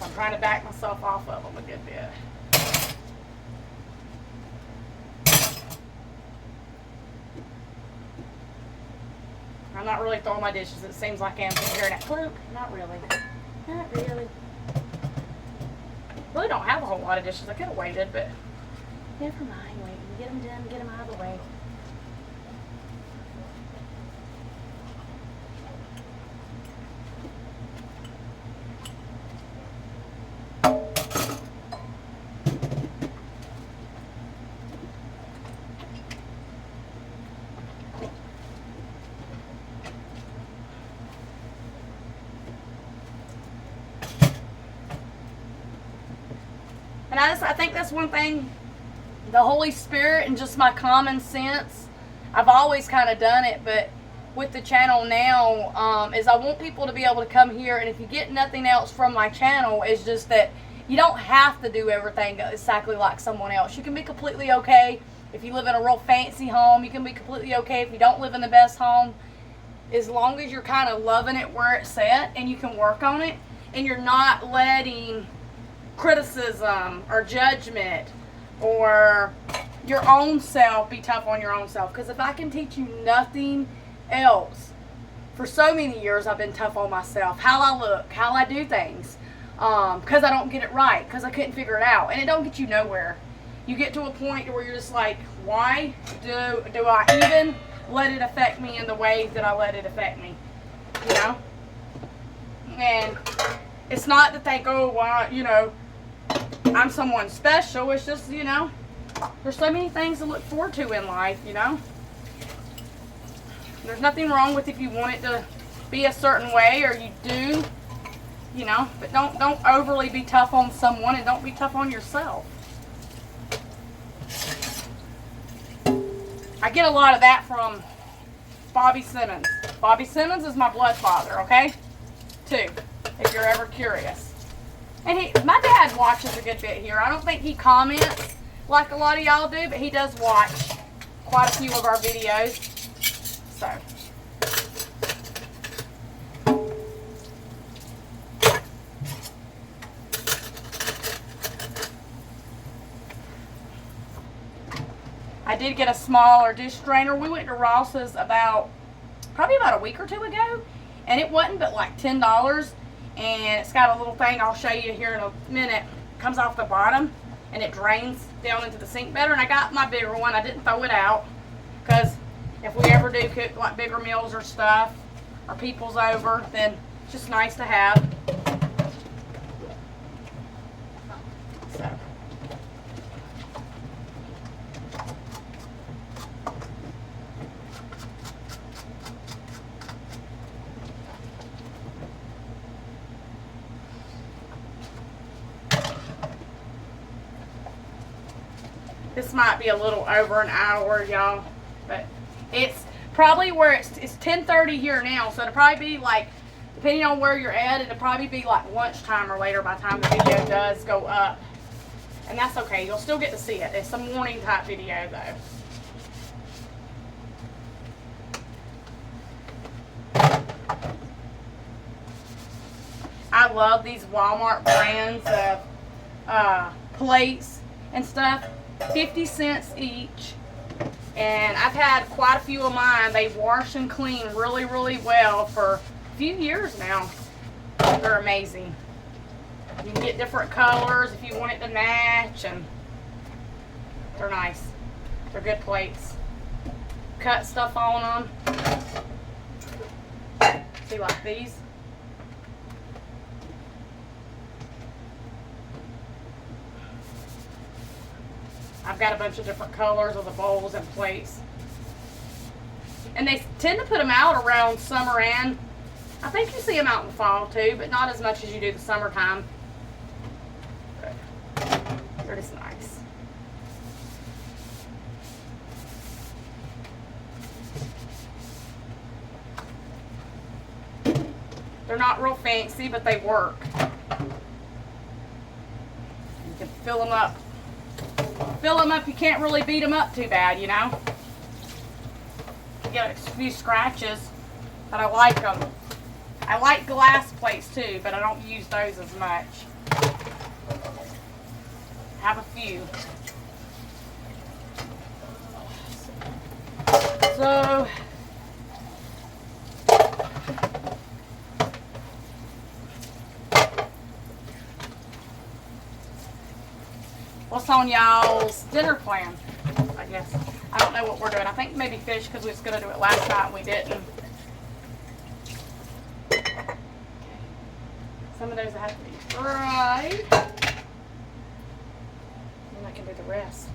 [SPEAKER 1] I'm trying to back myself off of them a good bit. I'm not really throwing my dishes. It seems like I'm hearing that clunk. Not really. Not really. Really don't have a whole lot of dishes. I could have waited, but never mind. Wait, get them done, get them out of the way. And I think that's one thing, the Holy Spirit and just my common sense, I've always kind of done it, but with the channel now, is I want people to be able to come here, and if you get nothing else from my channel, it's just that you don't have to do everything exactly like someone else. You can be completely okay if you live in a real fancy home. You can be completely okay if you don't live in the best home, as long as you're kind of loving it where it's at and you can work on it, and you're not letting criticism or judgment or your own self be tough on your own self. Because if I can teach you nothing else, for so many years I've been tough on myself, how I look, how I do things, because I don't get it right, because I couldn't figure it out, and it don't get you nowhere. You get to a point where you're just like, why do I even let it affect me in the way that I let it affect me, you know? And it's not to think, oh, well, you know, I'm someone special. It's just, you know, there's so many things to look forward to in life, you know. There's nothing wrong with if you want it to be a certain way, or you do, you know, but don't overly be tough on someone, and don't be tough on yourself. I get a lot of that from Bobby Simmons. Bobby Simmons is my blood father, okay? Too, if you're ever curious. And my dad watches a good bit here. I don't think he comments like a lot of y'all do, but he does watch quite a few of our videos. So. I did get a smaller dish strainer. We went to Ross's probably about a week or two ago, and it wasn't but like $10. And it's got a little thing I'll show you here in a minute. It comes off the bottom and it drains down into the sink better. And I got my bigger one. I didn't throw it out, because if we ever do cook like bigger meals or stuff, or people's over, then it's just nice to have. So. This might be a little over an hour, y'all, but it's probably where it's 10:30 here now, so it'll probably be like, depending on where you're at, it'll probably be like lunchtime or later by the time the video does go up. And that's okay. You'll still get to see it. It's a morning type video, though. I love these Walmart brands of plates and stuff. 50 cents each, and I've had quite a few of mine. They wash and clean really, really well for a few years now. They're amazing. You can get different colors if you want it to match, and they're nice. They're good plates. Cut stuff on them. See, like these. I've got a bunch of different colors of the bowls and plates. And they tend to put them out around summer, and I think you see them out in the fall too, but not as much as you do the summertime. They're just nice. They're not real fancy, but they work. You can fill them up. Fill them up, you can't really beat them up too bad, you know? You get a few scratches, but I like them. I like glass plates too, but I don't use those as much. Have a few. So, what's on y'all's dinner plan? I guess. I don't know what we're doing. I think maybe fish because we was going to do it last night and we didn't. Some of those have to be fried. And I can do the rest.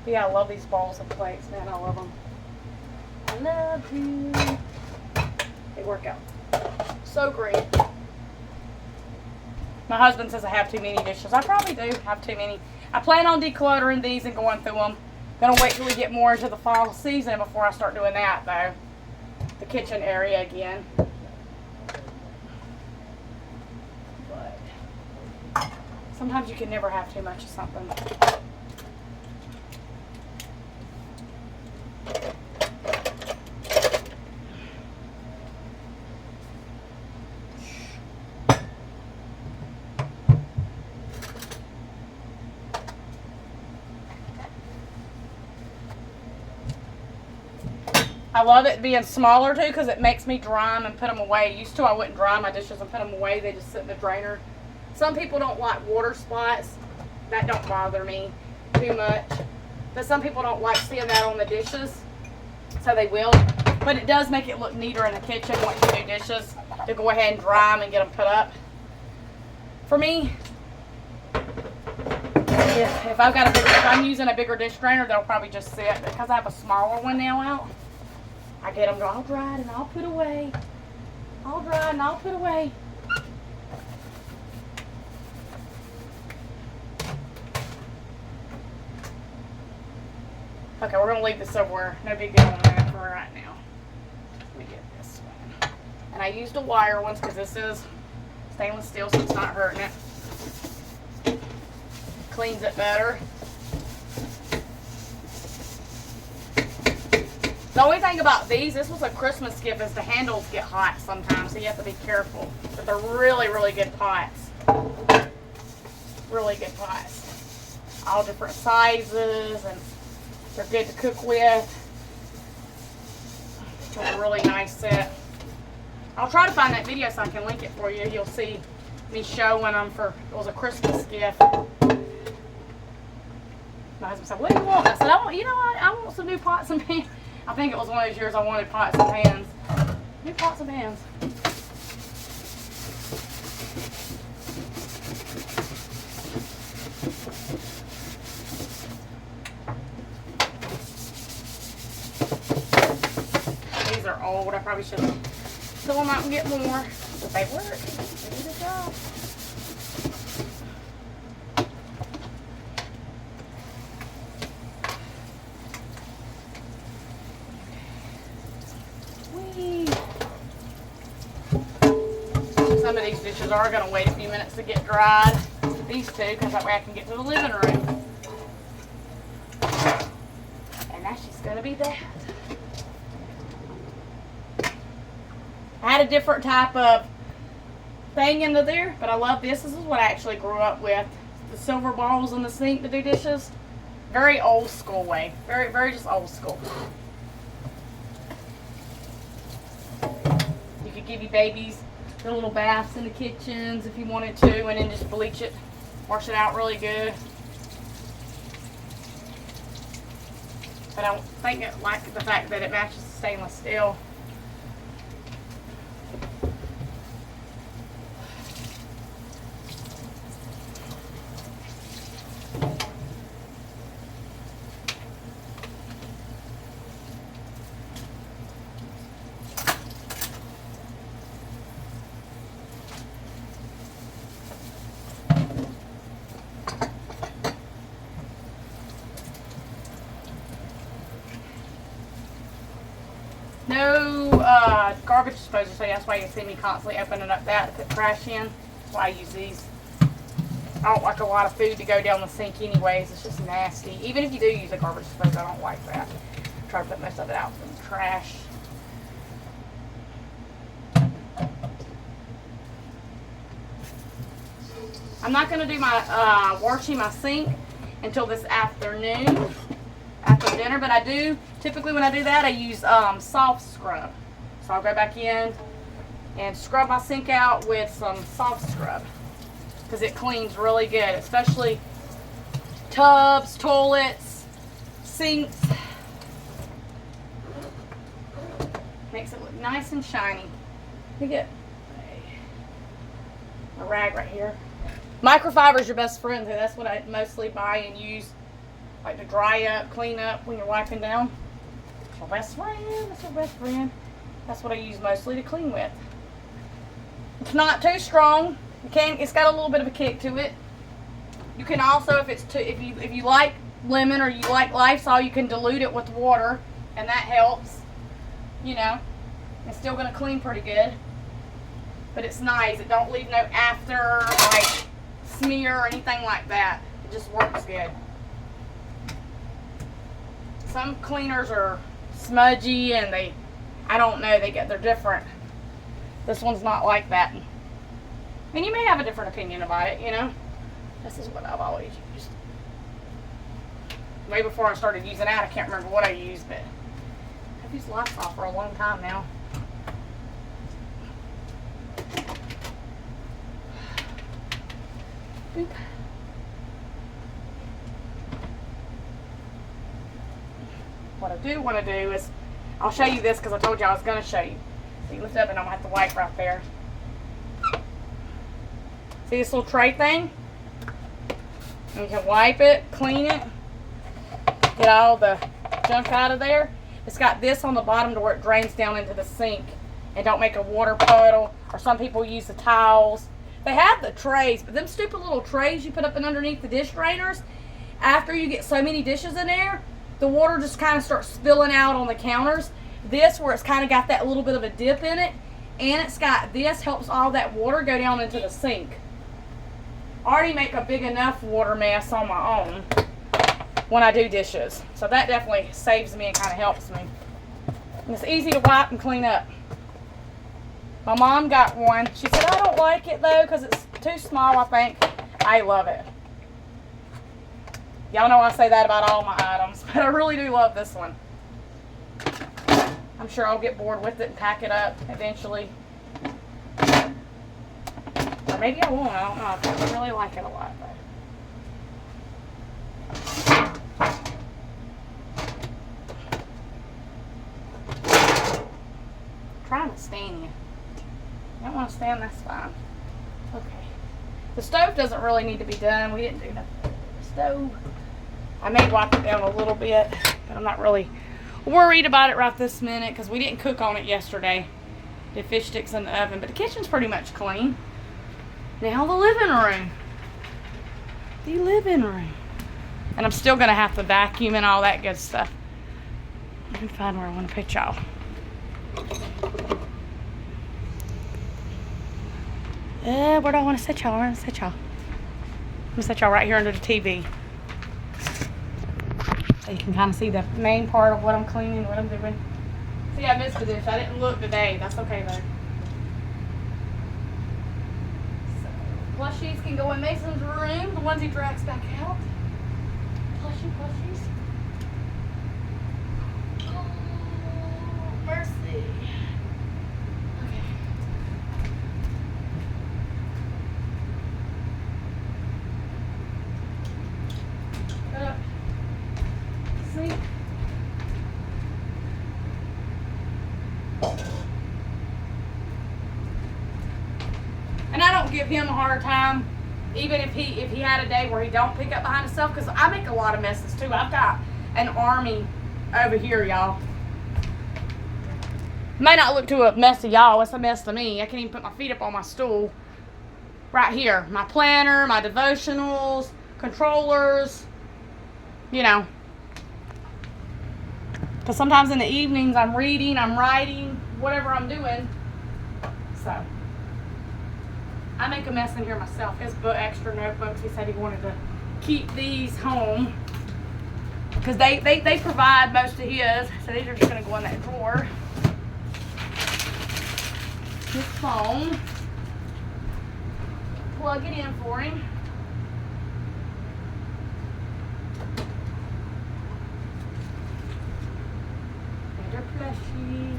[SPEAKER 1] Yeah, I love these bowls and plates, man. I love them. I love you. They work out so great. My husband says I have too many dishes. I probably do have too many. I plan on decluttering these and going through them. Gonna wait till we get more into the fall season before I start doing that, though. The kitchen area again. But sometimes you can never have too much of something. I love it being smaller too because it makes me dry them and put them away. Used to I wouldn't dry my dishes and put them away. They just sit in the drainer. Some people don't like water spots. That don't bother me too much. But some people don't like seeing that on the dishes. So they will. But it does make it look neater in the kitchen when you do dishes to go ahead and dry them and get them put up. For me, if I've got a bigger, if I'm using a bigger dish drainer, they'll probably just sit. Because I have a smaller one now out, I get them all dried and I'll put away. All dried and I'll put away. Okay, we're going to leave this somewhere. No big deal on that for right now. Let me get this one. And I used a wire ones because this is stainless steel, so it's not hurting it. Cleans it better. The only thing about these, this was a Christmas gift, is the handles get hot sometimes, so you have to be careful. But they're really, really good pots. Really good pots. All different sizes, and they're good to cook with. It's a really nice set. I'll try to find that video so I can link it for you. You'll see me showing them for, it was a Christmas gift. My husband said, what do you want? I said, I want, you know what, I want some new pots and pans. I think it was one of those years I wanted pots and pans. New pots and pans. These are old. I probably should fill them out and get more. But they work. They do the job. Some of these dishes are going to wait a few minutes to get dried. These two, because that way I can get to the living room. And that's just going to be that. I had a different type of thing into there, but I love this. This is what I actually grew up with. the silver balls in the sink to do dishes. Very old school way. Very, very just old school. You could give your babies their little baths in the kitchens if you wanted to, and then just bleach it, wash it out really good. But I don't think it like the fact that it matches the stainless steel. No garbage disposal, so that's why you see me constantly opening up that to put trash in. That's why I use these. I don't like a lot of food to go down the sink anyways. It's just nasty. Even if you do use a garbage disposal, I don't like that. I try to put most of it out in the trash. I'm not going to do my washing my sink until this afternoon after dinner, but I do typically when I do that I use soft scrub. So I'll go back in and scrub my sink out with some soft scrub because it cleans really good, especially tubs, toilets, sinks. Makes it look nice and shiny. Let me get a rag right here. Microfiber is your best friend. That's what I mostly buy and use, like to dry up, clean up when you're wiping down. It's my best friend. That's my best friend. That's what I use mostly to clean with. It's not too strong. It's got a little bit of a kick to it. You can also, if you like lemon or you like Lysol, you can dilute it with water, and that helps. You know, it's still gonna clean pretty good. But it's nice. It don't leave no after like smear or anything like that. It just works good. Some cleaners are smudgy and I don't know, they're different. This one's not like that. And you may have a different opinion about it, you know. This is what I've always used. Way before I started using that, I can't remember what I used, but I've used Lysol for a long time now. Oop. What I do want to do is, I'll show you this because I told you I was going to show you. So you lift up and I'm going to have to wipe right there. See this little tray thing? And you can wipe it, clean it, get all the junk out of there. It's got this on the bottom to where it drains down into the sink and don't make a water puddle. Or some people use the towels. They have the trays, but them stupid little trays you put up and underneath the dish drainers, after you get so many dishes in there, the water just kind of starts spilling out on the counters. This, where it's kind of got that little bit of a dip in it, and it's got this, helps all that water go down into the sink. I already make a big enough water mess on my own when I do dishes. So that definitely saves me and kind of helps me. And it's easy to wipe and clean up. My mom got one. She said, I don't like it though because it's too small, I think. I love it. Y'all know I say that about all my items, but I really do love this one. I'm sure I'll get bored with it and pack it up eventually. Or maybe I won't. I don't know. I really like it a lot though. Trying to stand you. You don't want to stand, that's fine. Okay. The stove doesn't really need to be done. We didn't do nothing with the stove. I may wipe it down a little bit, but I'm not really worried about it right this minute because we didn't cook on it yesterday. Did fish sticks in the oven, but the kitchen's pretty much clean. Now the living room. The living room. And I'm still going to have to vacuum and all that good stuff. Let me find where I want to put y'all. Where do I want to set y'all? I'm going to set y'all right here under the TV. So you can kind of see the main part of what I'm cleaning, what I'm doing. See, I missed a dish. I didn't look today. That's okay though. So, Plushies can go in Mason's room, the ones he drags back out. Plushies. Oh, mercy. Okay. See? And I don't give him a hard time, even if he had a day where he don't pick up behind himself, because I make a lot of messes too. I've got an army over here, y'all. May not look too a mess to y'all. It's a mess to me. I can't even put my feet up on my stool. Right here, my planner, my devotionals, controllers, you know. Because sometimes in the evenings I'm reading, I'm writing, whatever I'm doing. So I make a mess in here myself. His extra notebooks, he said he wanted to keep these home because they provide most of his. So these are just going to go in that drawer. His phone. Plug it in for him. Better plushie.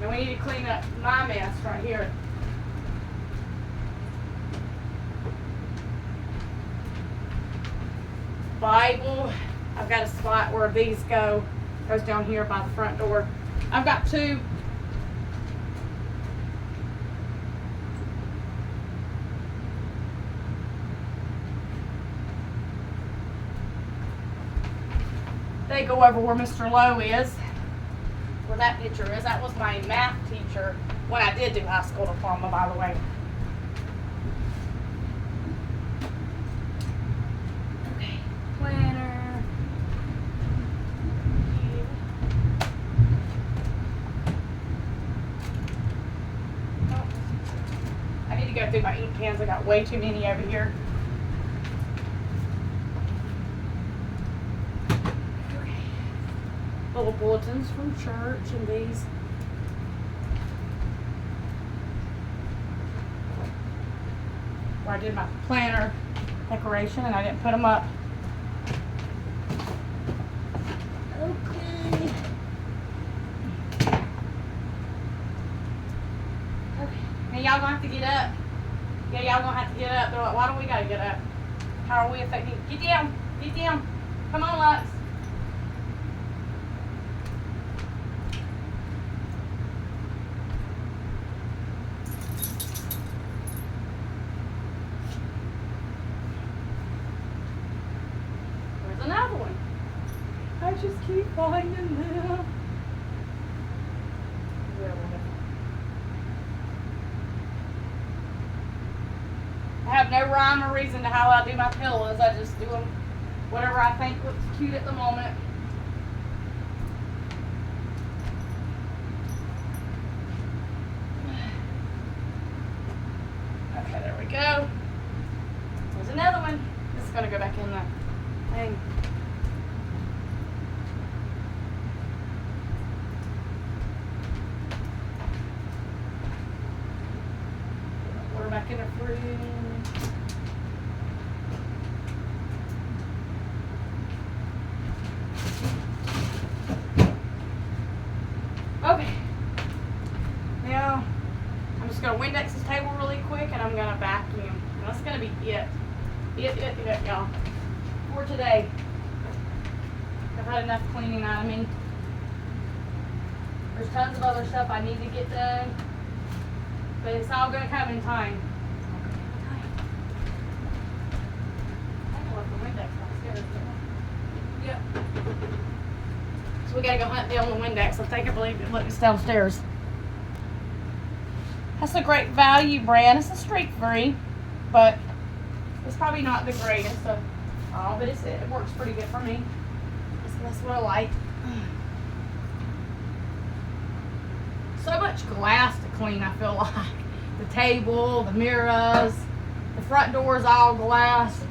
[SPEAKER 1] And we need to clean up my mess right here. Bible. I've got a spot where these go. Goes down here by the front door. I've got two. They go over where Mr. Lowe is. Where that picture is. That was my math teacher when I did do high school diploma, by the way. Okay, planner. Oh. I need to go through my ink cans. I got way too many over here. Little bulletins from church and these. Where I did my planner decoration and I didn't put them up. Okay. Now y'all gonna have to get up. Yeah, y'all gonna have to get up. They're like, why do we gotta get up? How are we affecting? Get down. Get down. Come on, Lux. Another one. I just keep finding them. I have no rhyme or reason to how I do my pillows. I just do them whatever I think looks cute at the moment. Okay, there we go. There's another one. This is going to go back in the thing. We're back in the fridge. Okay. Now, I'm just going to Windex this table really quick and I'm going to vacuum. And that's going to be it. It, y'all. For today. I've had enough cleaning out of me. There's tons of other stuff I need to get done. But it's all going to come in time. I left the Windex downstairs. Yep. So we got to go hunt down the Windex. I think I believe it's downstairs. That's a Great Value brand. It's a streak-free, but it's probably not the greatest. So, but it works pretty good for me. That's what I like. So much glass to clean, I feel like. The table, the mirrors, the front door is all glass.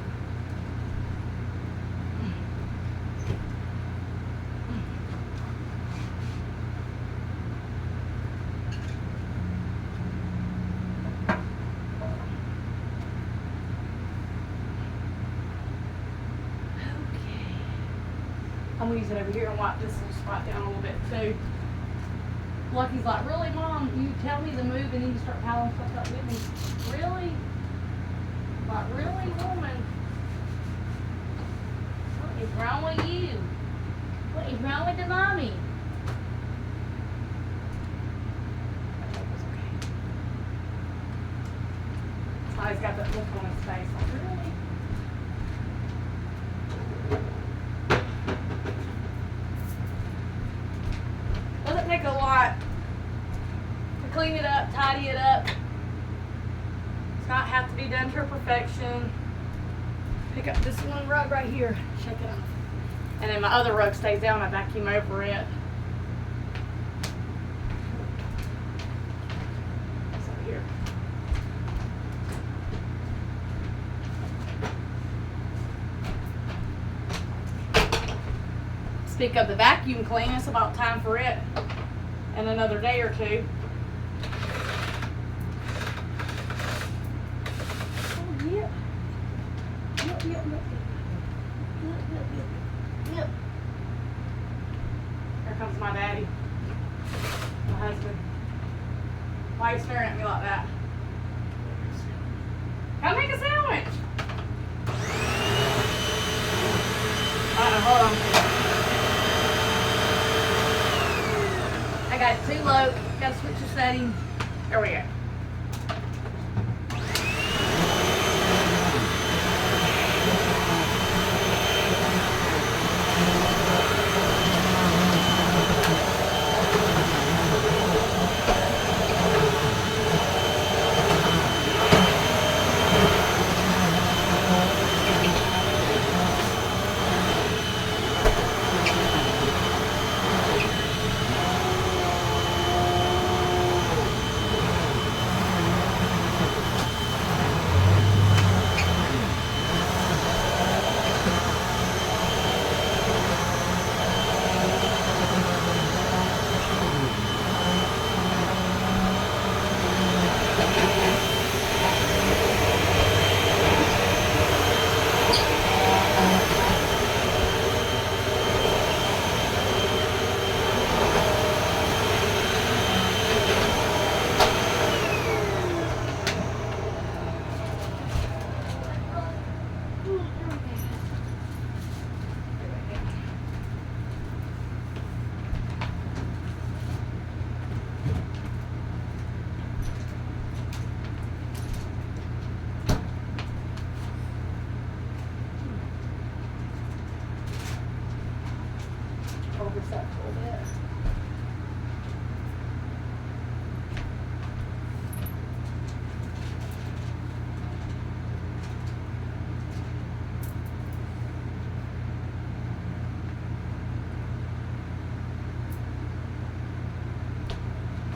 [SPEAKER 1] I'm gonna use it over here and wipe this little spot down a little bit too. Lucky's like, really, Mom? You tell me to move and then you start piling stuff up with me. Really? Like, really, woman? What is wrong with you? What is wrong with the mommy? Oh, he's got that look on his face. Like, really? Doesn't take a lot to clean it up, tidy it up. It's not have to be done to perfection. Pick up this one rug right here, shake it off. And then my other rug stays down, I vacuum over it. It's over here. Speak of the vacuum clean, it's about time for it in another day or two. Oh, yeah. Yep. Here comes my daddy, my husband. Why are you staring at me like that? Come make a sandwich. Hold on. I got it too low. Gotta switch the settings. There we go. Overstuffed a little bit.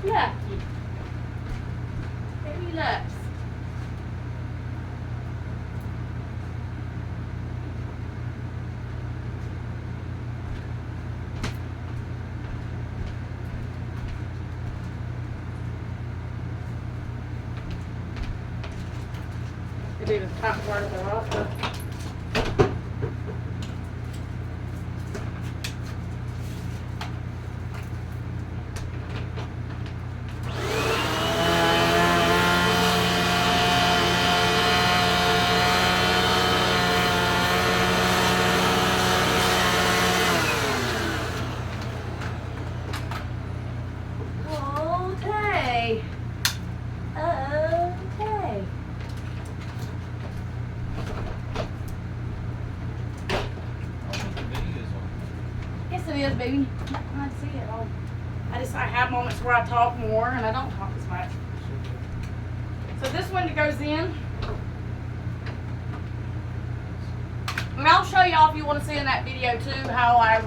[SPEAKER 1] Lucky. Baby Lux. Do the top part of the roster. Okay. Okay. Yes, it is, baby. I see it all. I have moments where I talk more and I don't talk as much. So this one goes in. And I'll show y'all if you want to see in that video too how I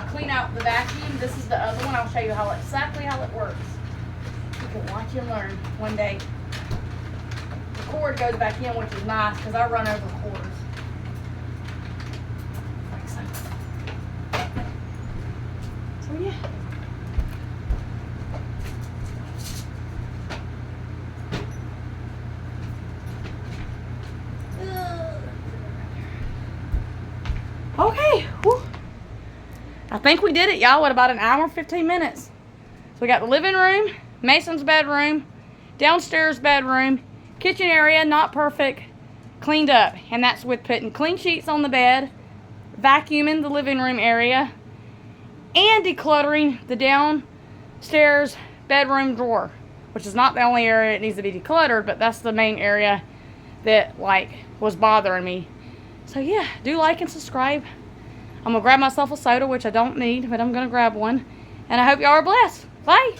[SPEAKER 1] clean out the vacuum. This is the other one. I'll show you exactly how it works. You can watch and learn one day. The cord goes back in, which is nice because I run over cords. Like so. So yeah. Okay. Whew. I think we did it, y'all, with about an hour and 15 minutes. So we got the living room, Mason's bedroom, downstairs bedroom, kitchen area, not perfect, cleaned up. And that's with putting clean sheets on the bed, vacuuming the living room area, and decluttering the downstairs bedroom drawer, which is not the only area that needs to be decluttered, but that's the main area that, like, was bothering me. So yeah, do like and subscribe. I'm gonna grab myself a soda, which I don't need, but I'm gonna grab one. And I hope y'all are blessed. Bye.